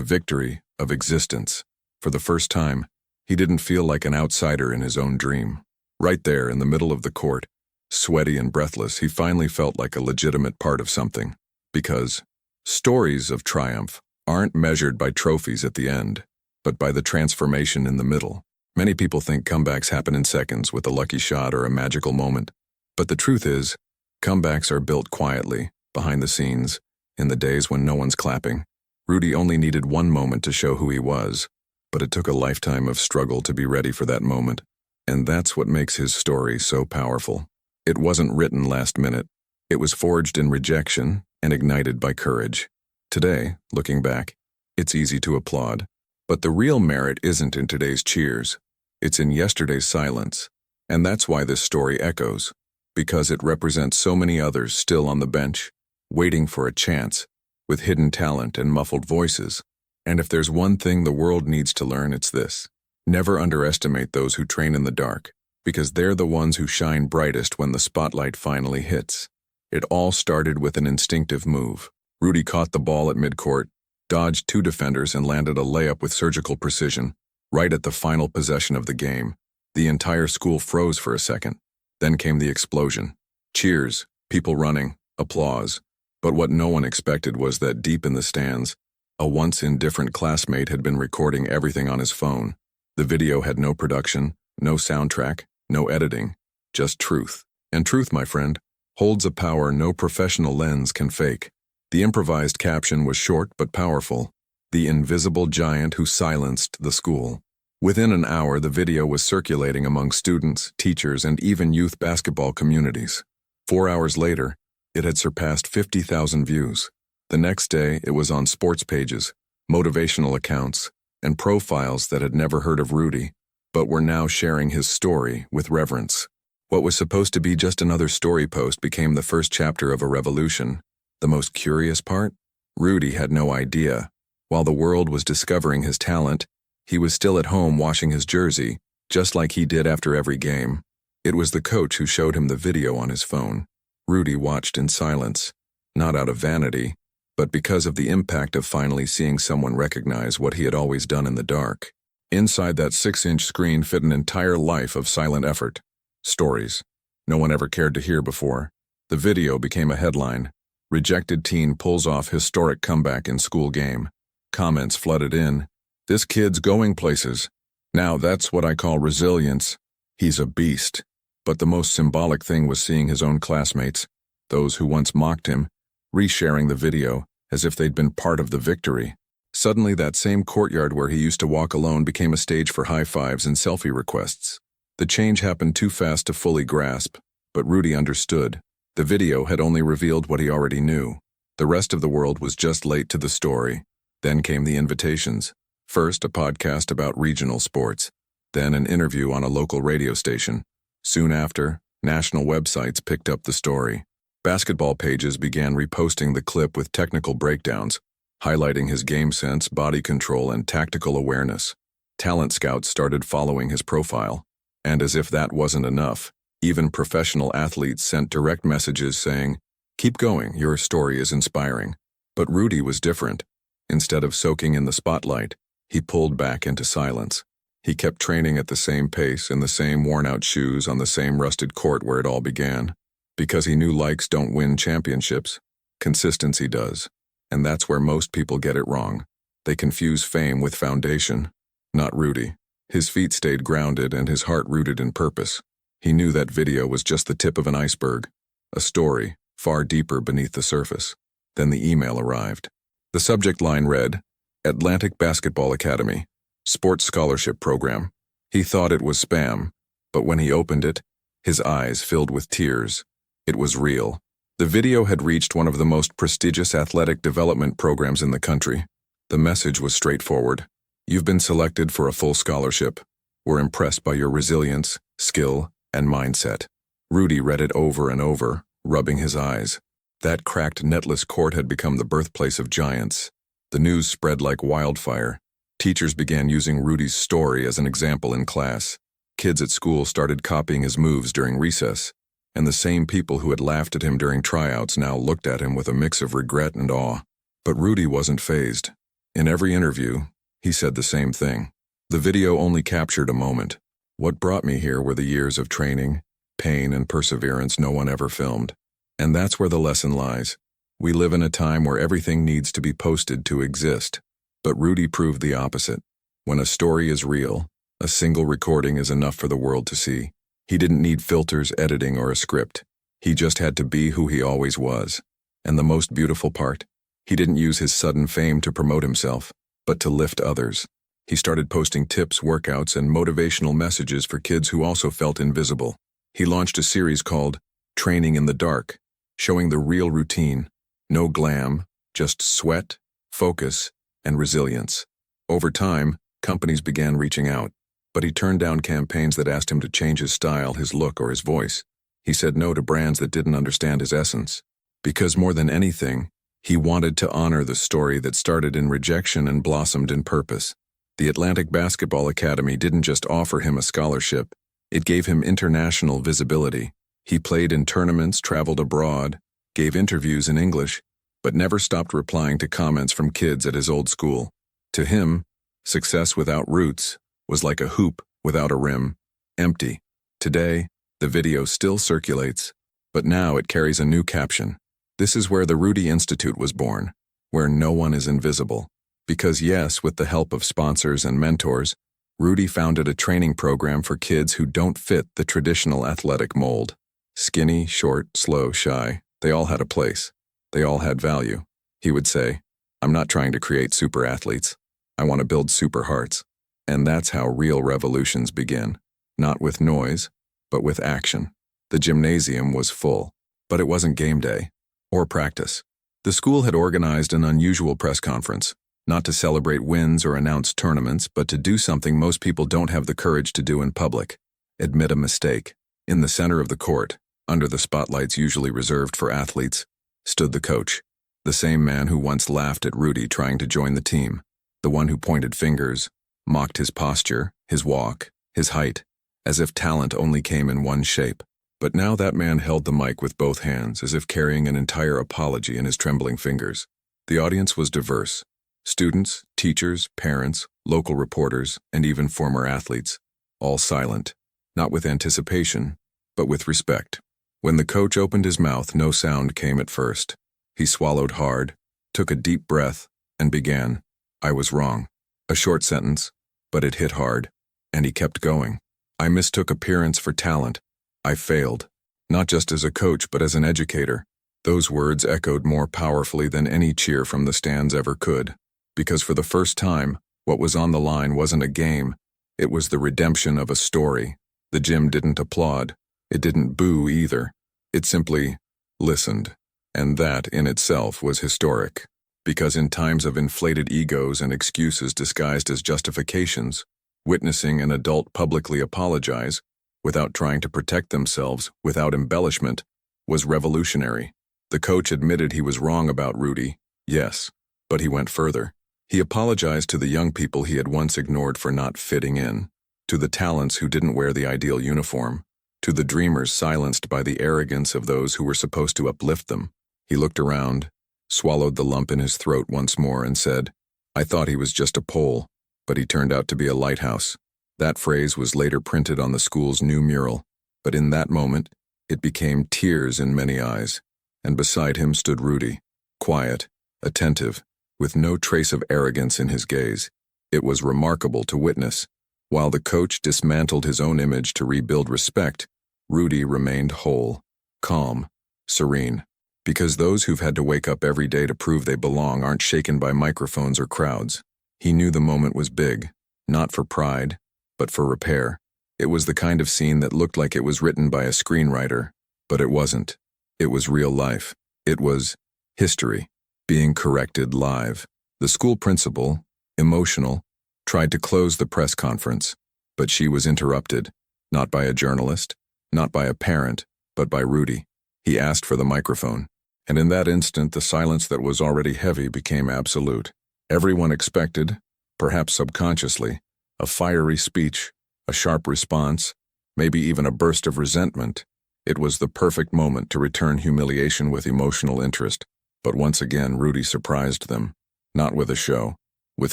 victory of existence. For the first time, he didn't feel like an outsider in his own dream. Right there in the middle of the court, sweaty and breathless, he finally felt like a legitimate part of something. Because stories of triumph aren't measured by trophies at the end, but by the transformation in the middle. Many people think comebacks happen in seconds with a lucky shot or a magical moment. But the truth is, comebacks are built quietly, behind the scenes, in the days when no one's clapping. Rudy only needed one moment to show who he was, but it took a lifetime of struggle to be ready for that moment. And that's what makes his story so powerful. It wasn't written last minute. It was forged in rejection and ignited by courage. Today, looking back, it's easy to applaud. But the real merit isn't in today's cheers. It's in yesterday's silence. And that's why this story echoes. Because it represents so many others still on the bench, waiting for a chance, with hidden talent and muffled voices. And if there's one thing the world needs to learn, it's this. Never underestimate those who train in the dark, because they're the ones who shine brightest when the spotlight finally hits. It all started with an instinctive move. Rudy caught the ball at midcourt, dodged two defenders and landed a layup with surgical precision, right at the final possession of the game. The entire school froze for a second. Then came the explosion. Cheers, people running, applause. But what no one expected was that deep in the stands, a once indifferent classmate had been recording everything on his phone. The video had no production, no soundtrack, no editing, just truth. And truth, my friend, holds a power no professional lens can fake. The improvised caption was short but powerful. The invisible giant who silenced the school. Within an hour, the video was circulating among students, teachers, and even youth basketball communities. 4 hours later, it had surpassed 50,000 views. The next day, it was on sports pages, motivational accounts, and profiles that had never heard of Rudy, but were now sharing his story with reverence. What was supposed to be just another story post became the first chapter of a revolution. The most curious part? Rudy had no idea. While the world was discovering his talent, he was still at home washing his jersey, just like he did after every game. It was the coach who showed him the video on his phone. Rudy watched in silence, not out of vanity, but because of the impact of finally seeing someone recognize what he had always done in the dark. Inside that 6-inch screen fit an entire life of silent effort. Stories no one ever cared to hear before. The video became a headline. Rejected teen pulls off historic comeback in school game. Comments flooded in. This kid's going places. Now that's what I call resilience. He's a beast. But the most symbolic thing was seeing his own classmates, those who once mocked him, resharing the video as if they'd been part of the victory. Suddenly, that same courtyard where he used to walk alone became a stage for high fives and selfie requests. The change happened too fast to fully grasp, but Rudy understood. The video had only revealed what he already knew. The rest of the world was just late to the story. Then came the invitations. First, a podcast about regional sports. Then an interview on a local radio station. Soon after, national websites picked up the story. Basketball pages began reposting the clip with technical breakdowns, highlighting his game sense, body control, and tactical awareness. Talent scouts started following his profile. And as if that wasn't enough, even professional athletes sent direct messages saying, "Keep going, your story is inspiring." But Rudy was different. Instead of soaking in the spotlight, he pulled back into silence. He kept training at the same pace, in the same worn-out shoes, on the same rusted court where it all began. Because he knew likes don't win championships. Consistency does. And that's where most people get it wrong. They confuse fame with foundation. Not Rudy. His feet stayed grounded and his heart rooted in purpose. He knew that video was just the tip of an iceberg, a story far deeper beneath the surface. Then the email arrived. The subject line read, Atlantic Basketball Academy, Sports Scholarship Program. He thought it was spam, but when he opened it, his eyes filled with tears. It was real. The video had reached one of the most prestigious athletic development programs in the country. The message was straightforward. You've been selected for a full scholarship. We're impressed by your resilience, skill, and mindset. Rudy read it over and over, rubbing his eyes. That cracked netless court had become the birthplace of giants. The news spread like wildfire. Teachers began using Rudy's story as an example in class. Kids at school started copying his moves during recess. And the same people who had laughed at him during tryouts now looked at him with a mix of regret and awe. But Rudy wasn't fazed. In every interview, he said the same thing. The video only captured a moment. What brought me here were the years of training, pain, and perseverance no one ever filmed. And that's where the lesson lies. We live in a time where everything needs to be posted to exist. But Rudy proved the opposite. When a story is real, a single recording is enough for the world to see. He didn't need filters, editing, or a script. He just had to be who he always was. And the most beautiful part? He didn't use his sudden fame to promote himself, but to lift others. He started posting tips, workouts, and motivational messages for kids who also felt invisible. He launched a series called Training in the Dark, showing the real routine. No glam, just sweat, focus, and resilience. Over time, companies began reaching out, but he turned down campaigns that asked him to change his style, his look, or his voice. He said no to brands that didn't understand his essence. Because more than anything, he wanted to honor the story that started in rejection and blossomed in purpose. The Atlantic Basketball Academy didn't just offer him a scholarship, it gave him international visibility. He played in tournaments, traveled abroad, gave interviews in English, but never stopped replying to comments from kids at his old school. To him, success without roots was like a hoop without a rim, empty. Today, the video still circulates, but now it carries a new caption. This is where the Rudy Institute was born, where no one is invisible. Because yes, with the help of sponsors and mentors, Rudy founded a training program for kids who don't fit the traditional athletic mold. Skinny, short, slow, shy, they all had a place. They all had value. He would say, I'm not trying to create super athletes. I want to build super hearts. And that's how real revolutions begin. Not with noise, but with action. The gymnasium was full, but it wasn't game day or practice. The school had organized an unusual press conference, not to celebrate wins or announce tournaments, but to do something most people don't have the courage to do in public: admit a mistake. In the center of the court, under the spotlights usually reserved for athletes, stood the coach, the same man who once laughed at Rudy trying to join the team, the one who pointed fingers, mocked his posture, his walk, his height, as if talent only came in one shape. But now that man held the mic with both hands, as if carrying an entire apology in his trembling fingers. The audience was diverse: students, teachers, parents, local reporters, and even former athletes, all silent, not with anticipation, but with respect. When the coach opened his mouth, no sound came at first. He swallowed hard, took a deep breath, and began, I was wrong. A short sentence, but it hit hard, and he kept going. I mistook appearance for talent. I failed, not just as a coach, but as an educator. Those words echoed more powerfully than any cheer from the stands ever could. Because for the first time, what was on the line wasn't a game, it was the redemption of a story. The gym didn't applaud. It didn't boo either. It simply listened. And that, in itself, was historic. Because in times of inflated egos and excuses disguised as justifications, witnessing an adult publicly apologize, without trying to protect themselves, without embellishment, was revolutionary. The coach admitted he was wrong about Rudy, yes, but he went further. He apologized to the young people he had once ignored for not fitting in, to the talents who didn't wear the ideal uniform, to the dreamers silenced by the arrogance of those who were supposed to uplift them. He looked around, swallowed the lump in his throat once more, and said, I thought he was just a pole, but he turned out to be a lighthouse. That phrase was later printed on the school's new mural, but in that moment, it became tears in many eyes, and beside him stood Rudy, quiet, attentive, with no trace of arrogance in his gaze. It was remarkable to witness. While the coach dismantled his own image to rebuild respect, Rudy remained whole, calm, serene. Because those who've had to wake up every day to prove they belong aren't shaken by microphones or crowds. He knew the moment was big, not for pride, but for repair. It was the kind of scene that looked like it was written by a screenwriter, but it wasn't. It was real life. It was history, being corrected live. The school principal, emotional, tried to close the press conference, but she was interrupted, not by a journalist, not by a parent, but by Rudy. He asked for the microphone, and in that instant the silence that was already heavy became absolute. Everyone expected, perhaps subconsciously, a fiery speech, a sharp response, maybe even a burst of resentment. It was the perfect moment to return humiliation with emotional interest, but once again Rudy surprised them. Not with a show, with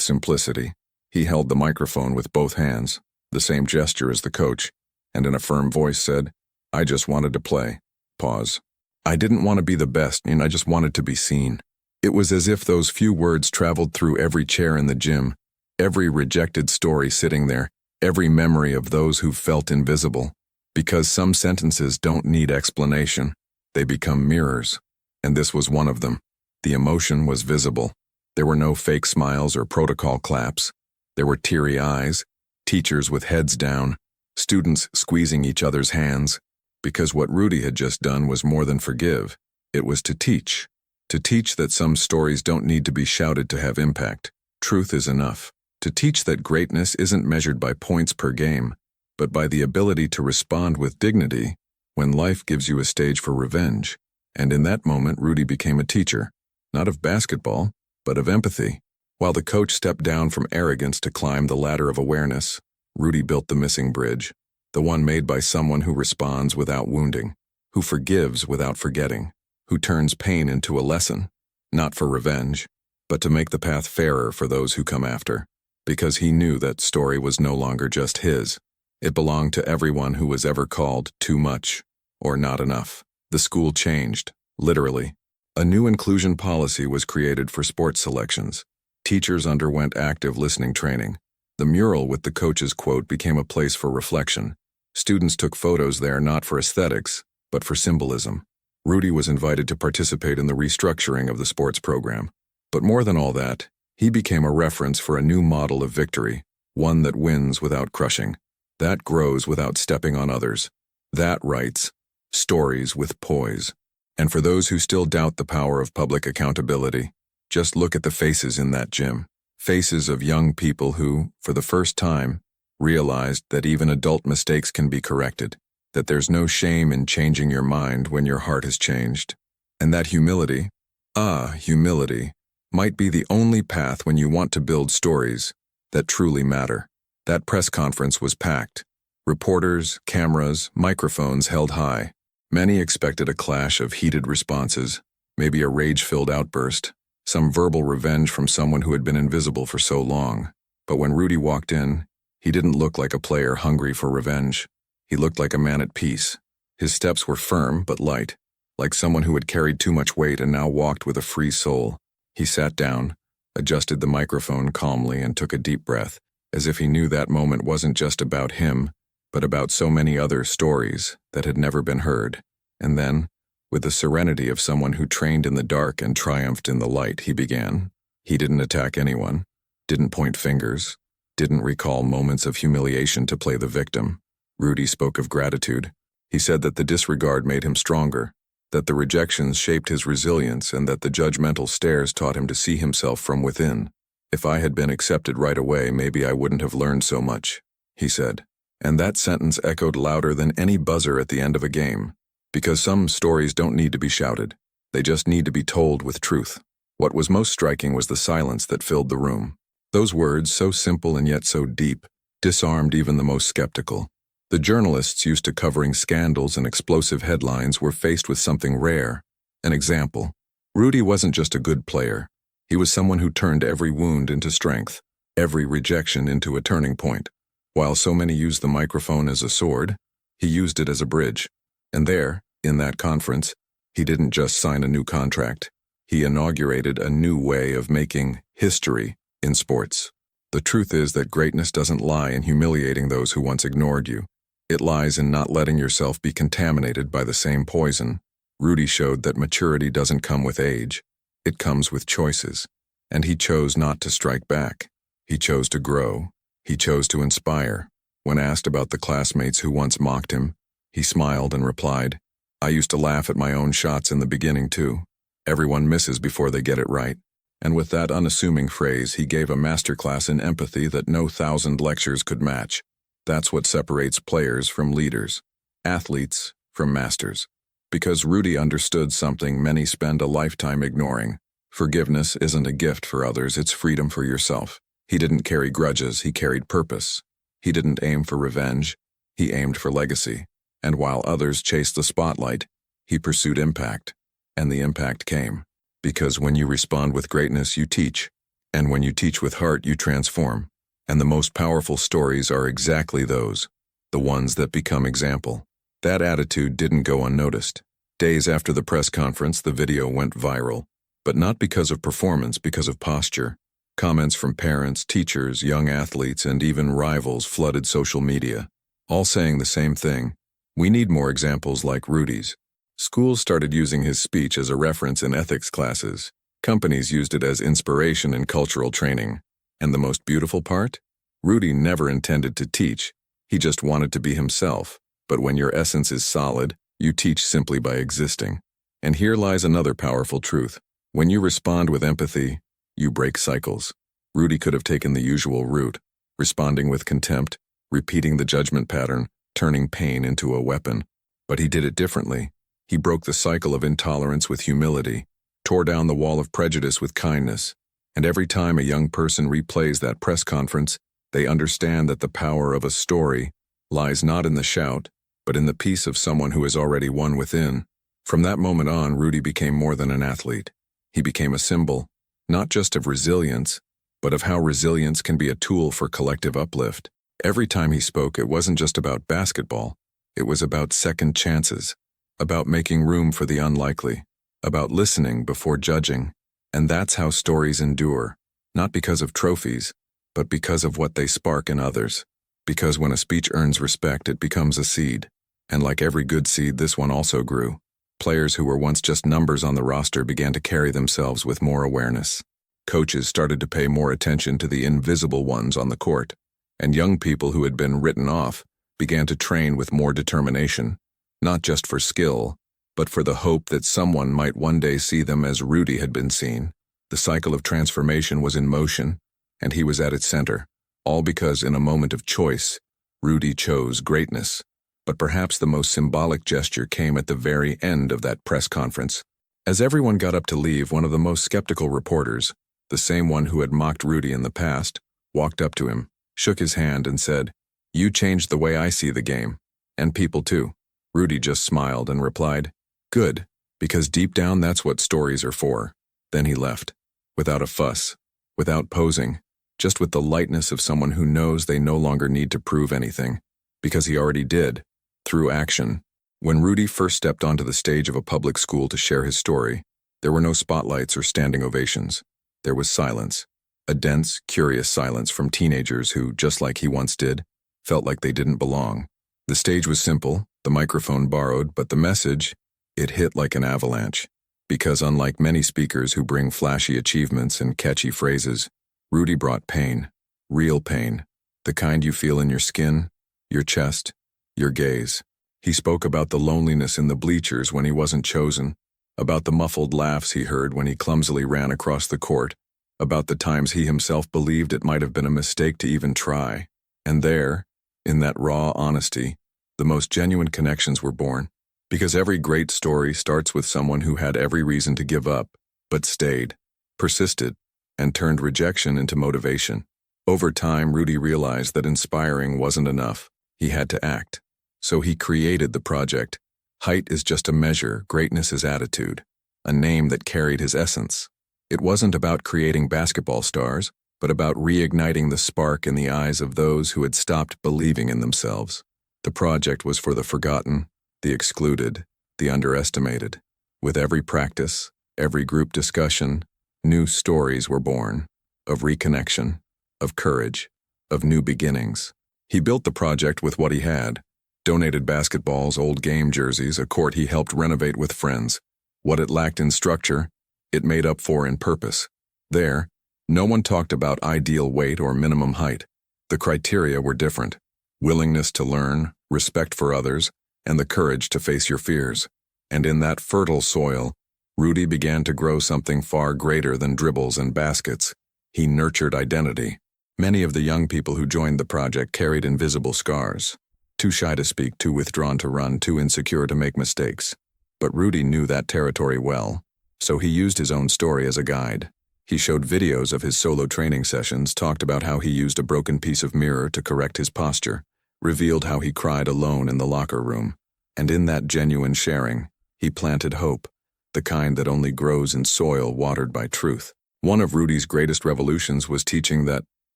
simplicity. He held the microphone with both hands, the same gesture as the coach, and in a firm voice said, "I just wanted to play." Pause. "I didn't want to be the best, and I just wanted to be seen." It was as if those few words traveled through every chair in the gym, every rejected story sitting there, every memory of those who felt invisible. Because some sentences don't need explanation, they become mirrors. And this was one of them. The emotion was visible. There were no fake smiles or protocol claps. There were teary eyes, teachers with heads down, students squeezing each other's hands. Because what Rudy had just done was more than forgive. It was to teach. To teach that some stories don't need to be shouted to have impact. Truth is enough. To teach that greatness isn't measured by points per game, but by the ability to respond with dignity when life gives you a stage for revenge. And in that moment, Rudy became a teacher, not of basketball, but of empathy. While the coach stepped down from arrogance to climb the ladder of awareness, Rudy built the missing bridge, the one made by someone who responds without wounding, who forgives without forgetting, who turns pain into a lesson, not for revenge, but to make the path fairer for those who come after. Because he knew that story was no longer just his. It belonged to everyone who was ever called too much or not enough. The school changed, literally. A new inclusion policy was created for sports selections. Teachers underwent active listening training. The mural with the coach's quote became a place for reflection. Students took photos there not for aesthetics, but for symbolism. Rudy was invited to participate in the restructuring of the sports program. But more than all that, he became a reference for a new model of victory, one that wins without crushing. That grows without stepping on others. That writes stories with poise. And for those who still doubt the power of public accountability, just look at the faces in that gym. Faces of young people who, for the first time, realized that even adult mistakes can be corrected, that there's no shame in changing your mind when your heart has changed. And that humility, humility, might be the only path when you want to build stories that truly matter. That press conference was packed. Reporters, cameras, microphones held high. Many expected a clash of heated responses, maybe a rage-filled outburst, some verbal revenge from someone who had been invisible for so long. But when Rudy walked in, he didn't look like a player hungry for revenge. He looked like a man at peace. His steps were firm but light, like someone who had carried too much weight and now walked with a free soul. He sat down, adjusted the microphone calmly, and took a deep breath, as if he knew that moment wasn't just about him, but about so many other stories that had never been heard. And then, with the serenity of someone who trained in the dark and triumphed in the light, he began. He didn't attack anyone, didn't point fingers, didn't recall moments of humiliation to play the victim. Rudy spoke of gratitude. He said that the disregard made him stronger, that the rejections shaped his resilience, and that the judgmental stares taught him to see himself from within. "If I had been accepted right away, maybe I wouldn't have learned so much," he said. And that sentence echoed louder than any buzzer at the end of a game. Because some stories don't need to be shouted. They just need to be told with truth. What was most striking was the silence that filled the room. Those words, so simple and yet so deep, disarmed even the most skeptical. The journalists used to covering scandals and explosive headlines were faced with something rare, an example. Rudy wasn't just a good player. He was someone who turned every wound into strength, every rejection into a turning point. While so many used the microphone as a sword, he used it as a bridge. And there, in that conference, he didn't just sign a new contract. He inaugurated a new way of making history in sports. The truth is that greatness doesn't lie in humiliating those who once ignored you. It lies in not letting yourself be contaminated by the same poison. Rudy showed that maturity doesn't come with age. It comes with choices. And he chose not to strike back. He chose to grow. He chose to inspire. When asked about the classmates who once mocked him, he smiled and replied, "I used to laugh at my own shots in the beginning too. Everyone misses before they get it right." And with that unassuming phrase, he gave a masterclass in empathy that no 1,000 lectures could match. That's what separates players from leaders, athletes from masters. Because Rudy understood something many spend a lifetime ignoring. Forgiveness isn't a gift for others, it's freedom for yourself. He didn't carry grudges, he carried purpose. He didn't aim for revenge, he aimed for legacy. And while others chased the spotlight, he pursued impact. And the impact came. Because when you respond with greatness, you teach. And when you teach with heart, you transform. And the most powerful stories are exactly those, the ones that become example. That attitude didn't go unnoticed. Days after the press conference, the video went viral. But not because of performance, because of posture. Comments from parents, teachers, young athletes, and even rivals flooded social media, all saying the same thing. We need more examples like Rudy's. Schools started using his speech as a reference in ethics classes. Companies used it as inspiration in cultural training. And the most beautiful part? Rudy never intended to teach. He just wanted to be himself. But when your essence is solid, you teach simply by existing. And here lies another powerful truth. When you respond with empathy, you break cycles. Rudy could have taken the usual route, responding with contempt, repeating the judgment pattern, turning pain into a weapon. But he did it differently. He broke the cycle of intolerance with humility, tore down the wall of prejudice with kindness. And every time a young person replays that press conference, they understand that the power of a story lies not in the shout, but in the peace of someone who has already won within. From that moment on, Rudy became more than an athlete. He became a symbol, not just of resilience, but of how resilience can be a tool for collective uplift. Every time he spoke, it wasn't just about basketball. It was about second chances, about making room for the unlikely, about listening before judging. And that's how stories endure, not because of trophies, but because of what they spark in others. Because when a speech earns respect, it becomes a seed. And like every good seed, this one also grew. Players who were once just numbers on the roster began to carry themselves with more awareness. Coaches started to pay more attention to the invisible ones on the court. And young people who had been written off began to train with more determination, not just for skill, but for the hope that someone might one day see them as Rudy had been seen. The cycle of transformation was in motion, and he was at its center, all because in a moment of choice, Rudy chose greatness. But perhaps the most symbolic gesture came at the very end of that press conference. As everyone got up to leave, one of the most skeptical reporters, the same one who had mocked Rudy in the past, walked up to him, shook his hand, and said, "You changed the way I see the game. And people too." Rudy just smiled and replied, "Good, because deep down that's what stories are for." Then he left, without a fuss, without posing, just with the lightness of someone who knows they no longer need to prove anything, because he already did, through action. When Rudy first stepped onto the stage of a public school to share his story, there were no spotlights or standing ovations. There was silence, a dense, curious silence from teenagers who, just like he once did, felt like they didn't belong. The stage was simple, the microphone borrowed, but the message, it hit like an avalanche. Because unlike many speakers who bring flashy achievements and catchy phrases, Rudy brought pain, real pain, the kind you feel in your skin, your chest, your gaze. He spoke about the loneliness in the bleachers when he wasn't chosen, about the muffled laughs he heard when he clumsily ran across the court, about the times he himself believed it might have been a mistake to even try. And there, in that raw honesty, the most genuine connections were born. Because every great story starts with someone who had every reason to give up, but stayed, persisted, and turned rejection into motivation. Over time, Rudy realized that inspiring wasn't enough. He had to act. So he created the project. Height is just a measure, greatness is attitude, a name that carried his essence. It wasn't about creating basketball stars, but about reigniting the spark in the eyes of those who had stopped believing in themselves. The project was for the forgotten, the excluded, the underestimated. With every practice, every group discussion, new stories were born, of reconnection, of courage, of new beginnings. He built the project with what he had, donated basketballs, old game jerseys, a court he helped renovate with friends. What it lacked in structure, it made up for in purpose. There, no one talked about ideal weight or minimum height. The criteria were different: willingness to learn, respect for others, and the courage to face your fears. And in that fertile soil, Rudy began to grow something far greater than dribbles and baskets. He nurtured identity. Many of the young people who joined the project carried invisible scars. Too shy to speak, too withdrawn to run, too insecure to make mistakes. But Rudy knew that territory well, so he used his own story as a guide. He showed videos of his solo training sessions, talked about how he used a broken piece of mirror to correct his posture, revealed how he cried alone in the locker room, And in that genuine sharing, he planted hope, the kind that only grows in soil watered by truth. One of Rudy's greatest revolutions was teaching that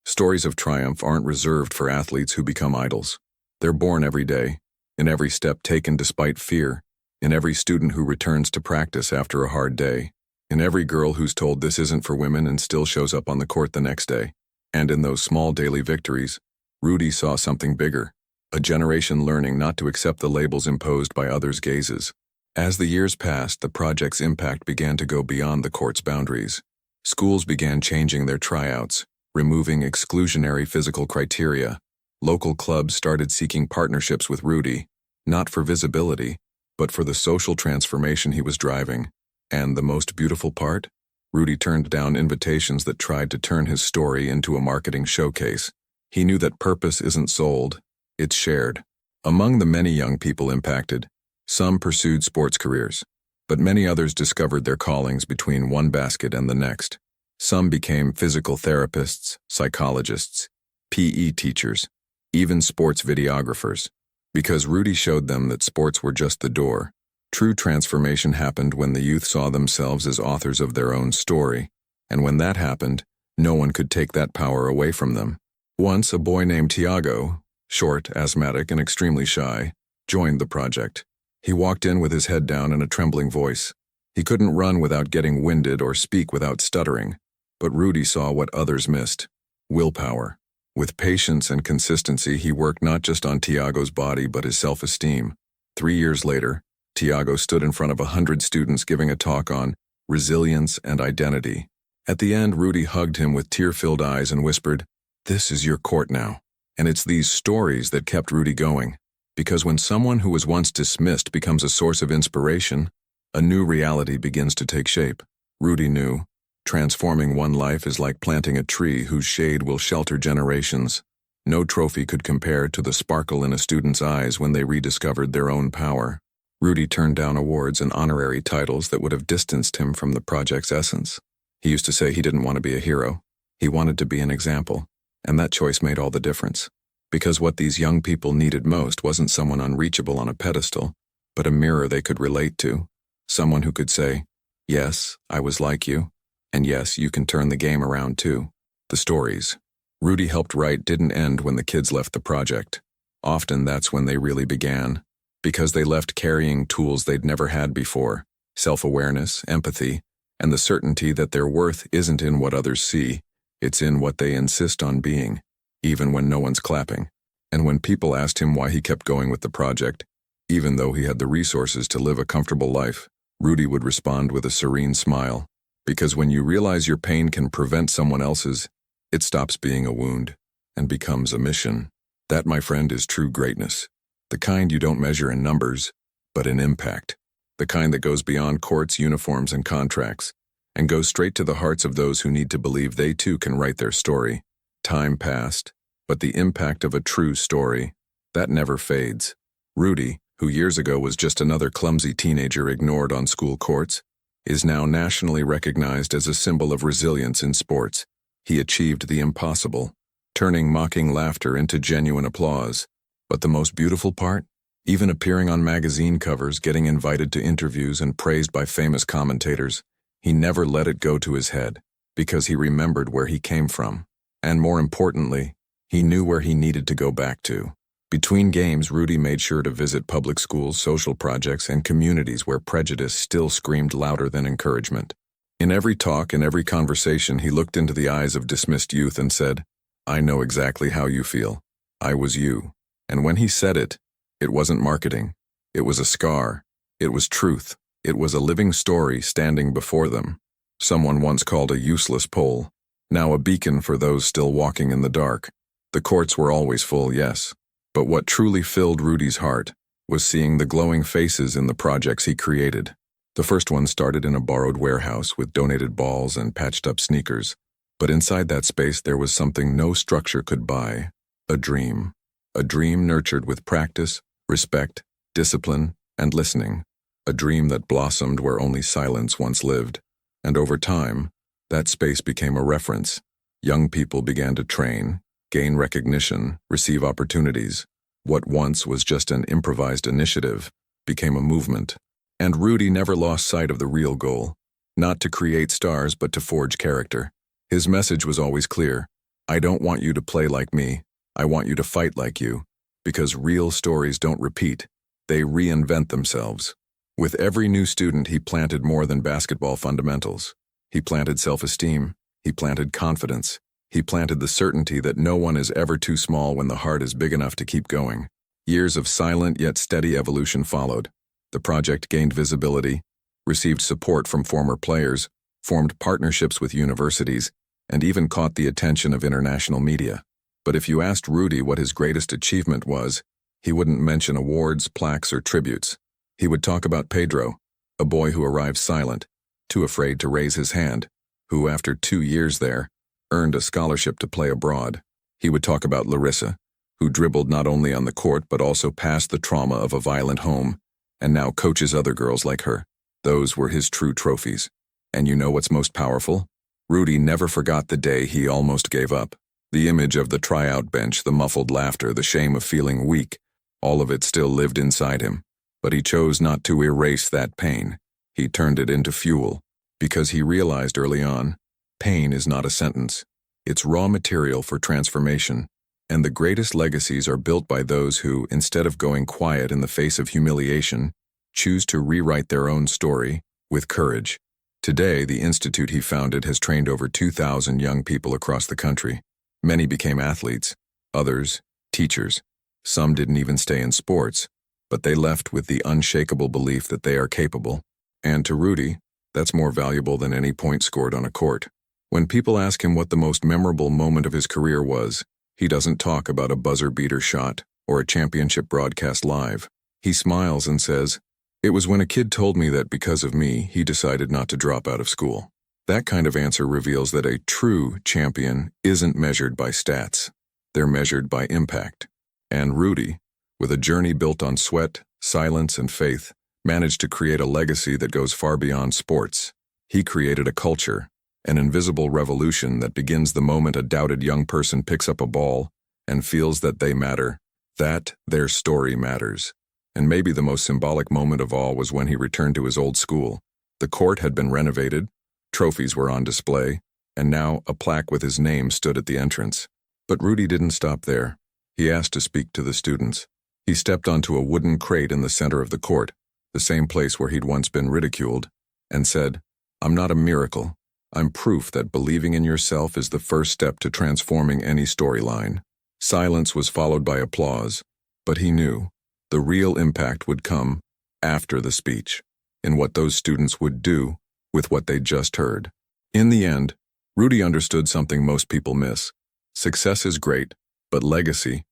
stories of triumph aren't reserved for athletes who become idols. They're born every day, in every step taken despite fear, in every student who returns to practice after a hard day, in every girl who's told this isn't for women and still shows up on the court the next day. And in those small daily victories, Rudy saw something bigger, a generation learning not to accept the labels imposed by others' gazes. As the years passed, the project's impact began to go beyond the court's boundaries. Schools began changing their tryouts, removing exclusionary physical criteria. Local clubs started seeking partnerships with Rudy, not for visibility, but for the social transformation he was driving. And the most beautiful part? Rudy turned down invitations that tried to turn his story into a marketing showcase. He knew that purpose isn't sold, it's shared. Among the many young people impacted, some pursued sports careers, but many others discovered their callings between one basket and the next. Some became physical therapists, psychologists, PE teachers, even sports videographers, because Rudy showed them that sports were just the door. True transformation happened when the youth saw themselves as authors of their own story, and when that happened, no one could take that power away from them. Once, a boy named Tiago, short, asthmatic, and extremely shy, joined the project. He walked in with his head down and a trembling voice. He couldn't run without getting winded or speak without stuttering, but Rudy saw what others missed: willpower. With patience and consistency, he worked not just on Tiago's body but his self-esteem. 3 years later, Tiago stood in front of 100 students giving a talk on resilience and identity. At the end, Rudy hugged him with tear-filled eyes and whispered, "This is your court now." And it's these stories that kept Rudy going. Because when someone who was once dismissed becomes a source of inspiration, a new reality begins to take shape. Rudy knew, transforming one life is like planting a tree whose shade will shelter generations. No trophy could compare to the sparkle in a student's eyes when they rediscovered their own power. Rudy turned down awards and honorary titles that would have distanced him from the project's essence. He used to say he didn't want to be a hero. He wanted to be an example, and that choice made all the difference. Because what these young people needed most wasn't someone unreachable on a pedestal, but a mirror they could relate to. Someone who could say, "Yes, I was like you, and yes, you can turn the game around too." The stories Rudy helped write didn't end when the kids left the project. Often that's when they really began, because they left carrying tools they'd never had before: self-awareness, empathy, and the certainty that their worth isn't in what others see, it's in what they insist on being, even when no one's clapping. And when people asked him why he kept going with the project, even though he had the resources to live a comfortable life, Rudy would respond with a serene smile. Because when you realize your pain can prevent someone else's, it stops being a wound and becomes a mission. That, my friend, is true greatness. The kind you don't measure in numbers, but in impact. The kind that goes beyond courts, uniforms, and contracts, and goes straight to the hearts of those who need to believe they too can write their story. Time passed, but the impact of a true story, that never fades. Rudy, who years ago was just another clumsy teenager ignored on school courts, is now nationally recognized as a symbol of resilience in sports. He achieved the impossible, turning mocking laughter into genuine applause. But the most beautiful part? Even appearing on magazine covers, getting invited to interviews, and praised by famous commentators, he never let it go to his head, because he remembered where he came from. And more importantly, he knew where he needed to go back to. Between games, Rudy made sure to visit public schools, social projects, and communities where prejudice still screamed louder than encouragement. In every talk and every conversation, he looked into the eyes of dismissed youth and said, "I know exactly how you feel. I was you." And when he said it, it wasn't marketing. It was a scar. It was truth. It was a living story standing before them. Someone once called a useless pole, now a beacon for those still walking in the dark. The courts were always full, yes, but what truly filled Rudy's heart was seeing the glowing faces in the projects he created. The first one started in a borrowed warehouse with donated balls and patched-up sneakers, but inside that space there was something no structure could buy: a dream. A dream nurtured with practice, respect, discipline, and listening. A dream that blossomed where only silence once lived. And over time, that space became a reference. Young people began to train, gain recognition, receive opportunities. What once was just an improvised initiative became a movement. And Rudy never lost sight of the real goal, not to create stars but to forge character. His message was always clear: I don't want you to play like me, I want you to fight like you, because real stories don't repeat, they reinvent themselves. With every new student, he planted more than basketball fundamentals. He planted self-esteem, he planted confidence, he planted the certainty that no one is ever too small when the heart is big enough to keep going. Years of silent yet steady evolution followed. The project gained visibility, received support from former players, formed partnerships with universities, and even caught the attention of international media. But if you asked Rudy what his greatest achievement was, he wouldn't mention awards, plaques, or tributes. He would talk about Pedro, a boy who arrived silent, too afraid to raise his hand, who, after 2 years there, earned a scholarship to play abroad. He would talk about Larissa, who dribbled not only on the court but also passed the trauma of a violent home, and now coaches other girls like her. Those were his true trophies. And you know what's most powerful? Rudy never forgot the day he almost gave up. The image of the tryout bench, the muffled laughter, the shame of feeling weak, all of it still lived inside him. But he chose not to erase that pain. He turned it into fuel, because he realized early on, pain is not a sentence. It's raw material for transformation, and the greatest legacies are built by those who, instead of going quiet in the face of humiliation, choose to rewrite their own story with courage. Today, the institute he founded has trained over 2,000 young people across the country. Many became athletes, others, teachers. Some didn't even stay in sports, but they left with the unshakable belief that they are capable. And to Rudy, that's more valuable than any point scored on a court. When people ask him what the most memorable moment of his career was, he doesn't talk about a buzzer-beater shot or a championship broadcast live. He smiles and says, "It was when a kid told me that because of me, he decided not to drop out of school." That kind of answer reveals that a true champion isn't measured by stats. They're measured by impact. And Rudy, with a journey built on sweat, silence, and faith, managed to create a legacy that goes far beyond sports. He created a culture, an invisible revolution that begins the moment a doubted young person picks up a ball and feels that they matter, that their story matters. And maybe the most symbolic moment of all was when he returned to his old school. The court had been renovated, trophies were on display, and now a plaque with his name stood at the entrance. But Rudy didn't stop there. He asked to speak to the students. He stepped onto a wooden crate in the center of the court, the same place where he'd once been ridiculed, and said, "I'm not a miracle. I'm proof that believing in yourself is the first step to transforming any storyline." Silence was followed by applause, but he knew the real impact would come after the speech, in what those students would do with what they'd just heard. In the end, Rudy understood something most people miss. Success is great, but legacy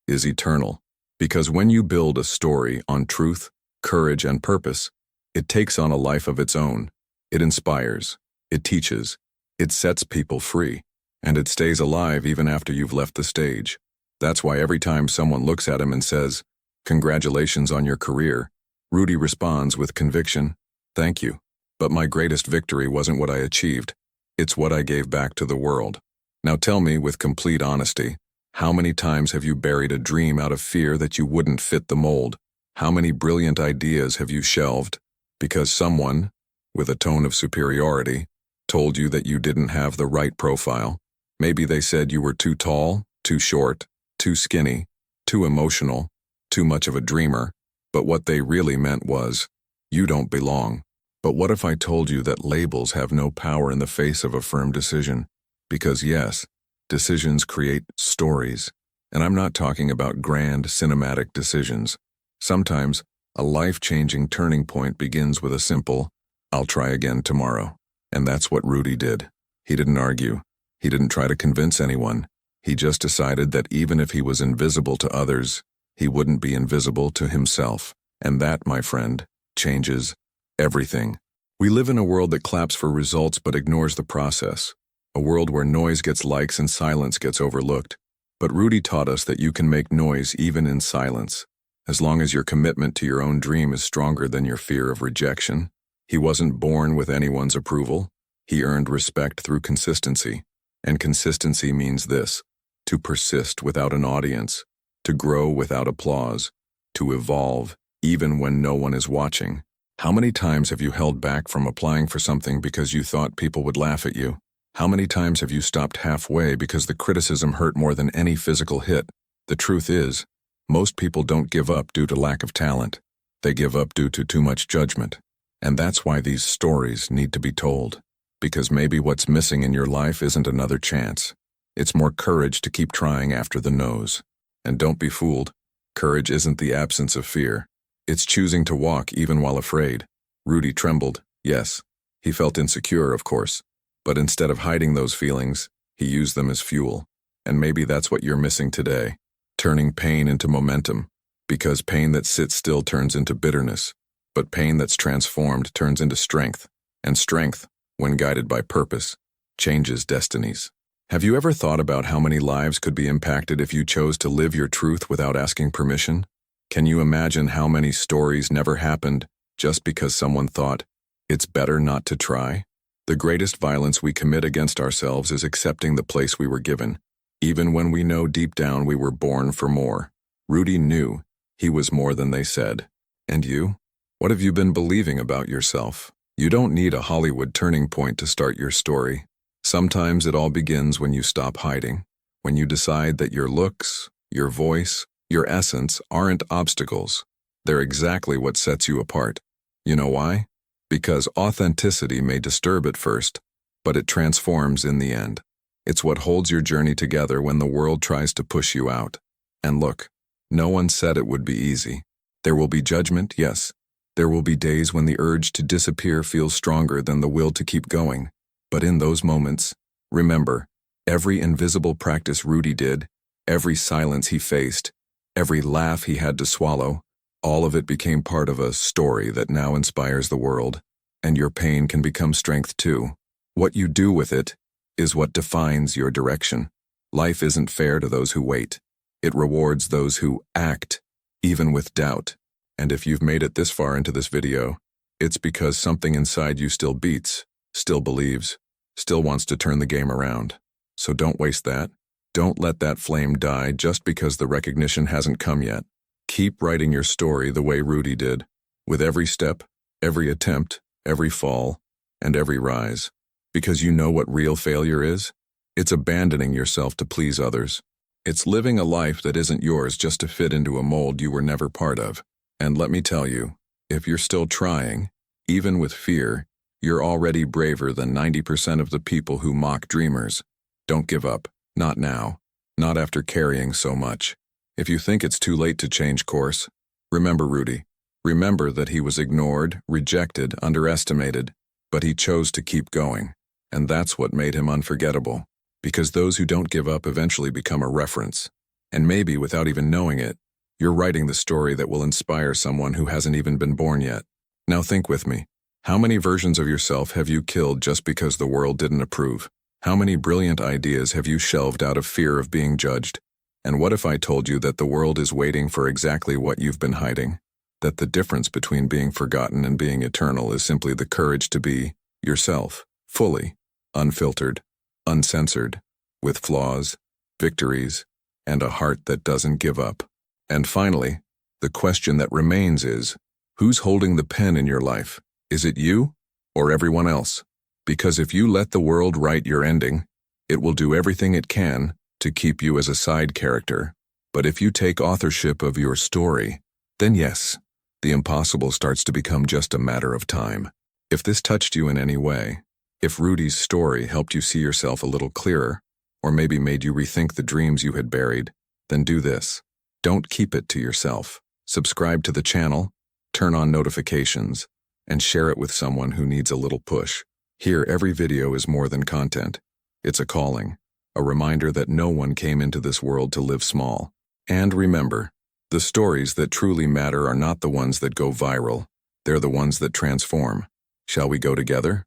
is eternal. Because when you build a story on truth, courage, and purpose, it takes on a life of its own. It inspires, it teaches, it sets people free, and it stays alive even after you've left the stage. That's why every time someone looks at him and says, "Congratulations on your career," Rudy responds with conviction, "Thank you. But my greatest victory wasn't what I achieved. It's what I gave back to the world." Now tell me with complete honesty, how many times have you buried a dream out of fear that you wouldn't fit the mold? How many brilliant ideas have you shelved because someone, with a tone of superiority, told you that you didn't have the right profile? Maybe they said you were too tall, too short, too skinny, too emotional, too much of a dreamer, but what they really meant was, you don't belong. But what if I told you that labels have no power in the face of a firm decision? Because yes, decisions create stories, and I'm not talking about grand cinematic decisions. Sometimes, a life-changing turning point begins with a simple, "I'll try again tomorrow." And that's what Rudy did. He didn't argue. He didn't try to convince anyone. He just decided that even if he was invisible to others, he wouldn't be invisible to himself. And that, my friend, changes everything. We live in a world that claps for results but ignores the process. A world where noise gets likes and silence gets overlooked. But Rudy taught us that you can make noise even in silence, as long as your commitment to your own dream is stronger than your fear of rejection. He wasn't born with anyone's approval. He earned respect through consistency. And consistency means this: to persist without an audience, to grow without applause, to evolve even when no one is watching. How many times have you held back from applying for something because you thought people would laugh at you? How many times have you stopped halfway because the criticism hurt more than any physical hit? The truth is, most people don't give up due to lack of talent. They give up due to too much judgment. And that's why these stories need to be told. Because maybe what's missing in your life isn't another chance. It's more courage to keep trying after the no's. And don't be fooled. Courage isn't the absence of fear. It's choosing to walk even while afraid. Rudy trembled, yes. He felt insecure, of course. But instead of hiding those feelings, he used them as fuel. And maybe that's what you're missing today. Turning pain into momentum. Because pain that sits still turns into bitterness. But pain that's transformed turns into strength. And strength, when guided by purpose, changes destinies. Have you ever thought about how many lives could be impacted if you chose to live your truth without asking permission? Can you imagine how many stories never happened just because someone thought, it's better not to try? The greatest violence we commit against ourselves is accepting the place we were given, even when we know deep down we were born for more. Rudy knew he was more than they said. And you? What have you been believing about yourself? You don't need a Hollywood turning point to start your story. Sometimes it all begins when you stop hiding, when you decide that your looks, your voice, your essence aren't obstacles. They're exactly what sets you apart. You know why? Because authenticity may disturb at first, but it transforms in the end. It's what holds your journey together when the world tries to push you out. And look, no one said it would be easy. There will be judgment, yes. There will be days when the urge to disappear feels stronger than the will to keep going. But in those moments, remember, every invisible practice Rudy did, every silence he faced, every laugh he had to swallow, all of it became part of a story that now inspires the world. And your pain can become strength too. What you do with it is what defines your direction. Life isn't fair to those who wait. It rewards those who act, even with doubt. And if you've made it this far into this video, it's because something inside you still beats, still believes, still wants to turn the game around. So don't waste that. Don't let that flame die just because the recognition hasn't come yet. Keep writing your story the way Rudy did, with every step, every attempt, every fall, and every rise. Because you know what real failure is? It's abandoning yourself to please others. It's living a life that isn't yours just to fit into a mold you were never part of. And let me tell you, if you're still trying, even with fear, you're already braver than 90% of the people who mock dreamers. Don't give up. Not now. Not after carrying so much. If you think it's too late to change course, remember Rudy. Remember that he was ignored, rejected, underestimated, but he chose to keep going. And that's what made him unforgettable. Because those who don't give up eventually become a reference. And maybe, without even knowing it, you're writing the story that will inspire someone who hasn't even been born yet. Now think with me. How many versions of yourself have you killed just because the world didn't approve? How many brilliant ideas have you shelved out of fear of being judged? And what if I told you that the world is waiting for exactly what you've been hiding? That the difference between being forgotten and being eternal is simply the courage to be yourself, fully, unfiltered, uncensored, with flaws, victories, and a heart that doesn't give up. And finally, the question that remains is, who's holding the pen in your life? Is it you or everyone else? Because if you let the world write your ending, it will do everything it can to keep you as a side character. But if you take authorship of your story, then yes, the impossible starts to become just a matter of time. If this touched you in any way, if Rudy's story helped you see yourself a little clearer, or maybe made you rethink the dreams you had buried, then do this. Don't keep it to yourself. Subscribe to the channel, turn on notifications, and share it with someone who needs a little push. Here, every video is more than content. It's a calling, a reminder that no one came into this world to live small. And remember, the stories that truly matter are not the ones that go viral. They're the ones that transform. Shall we go together?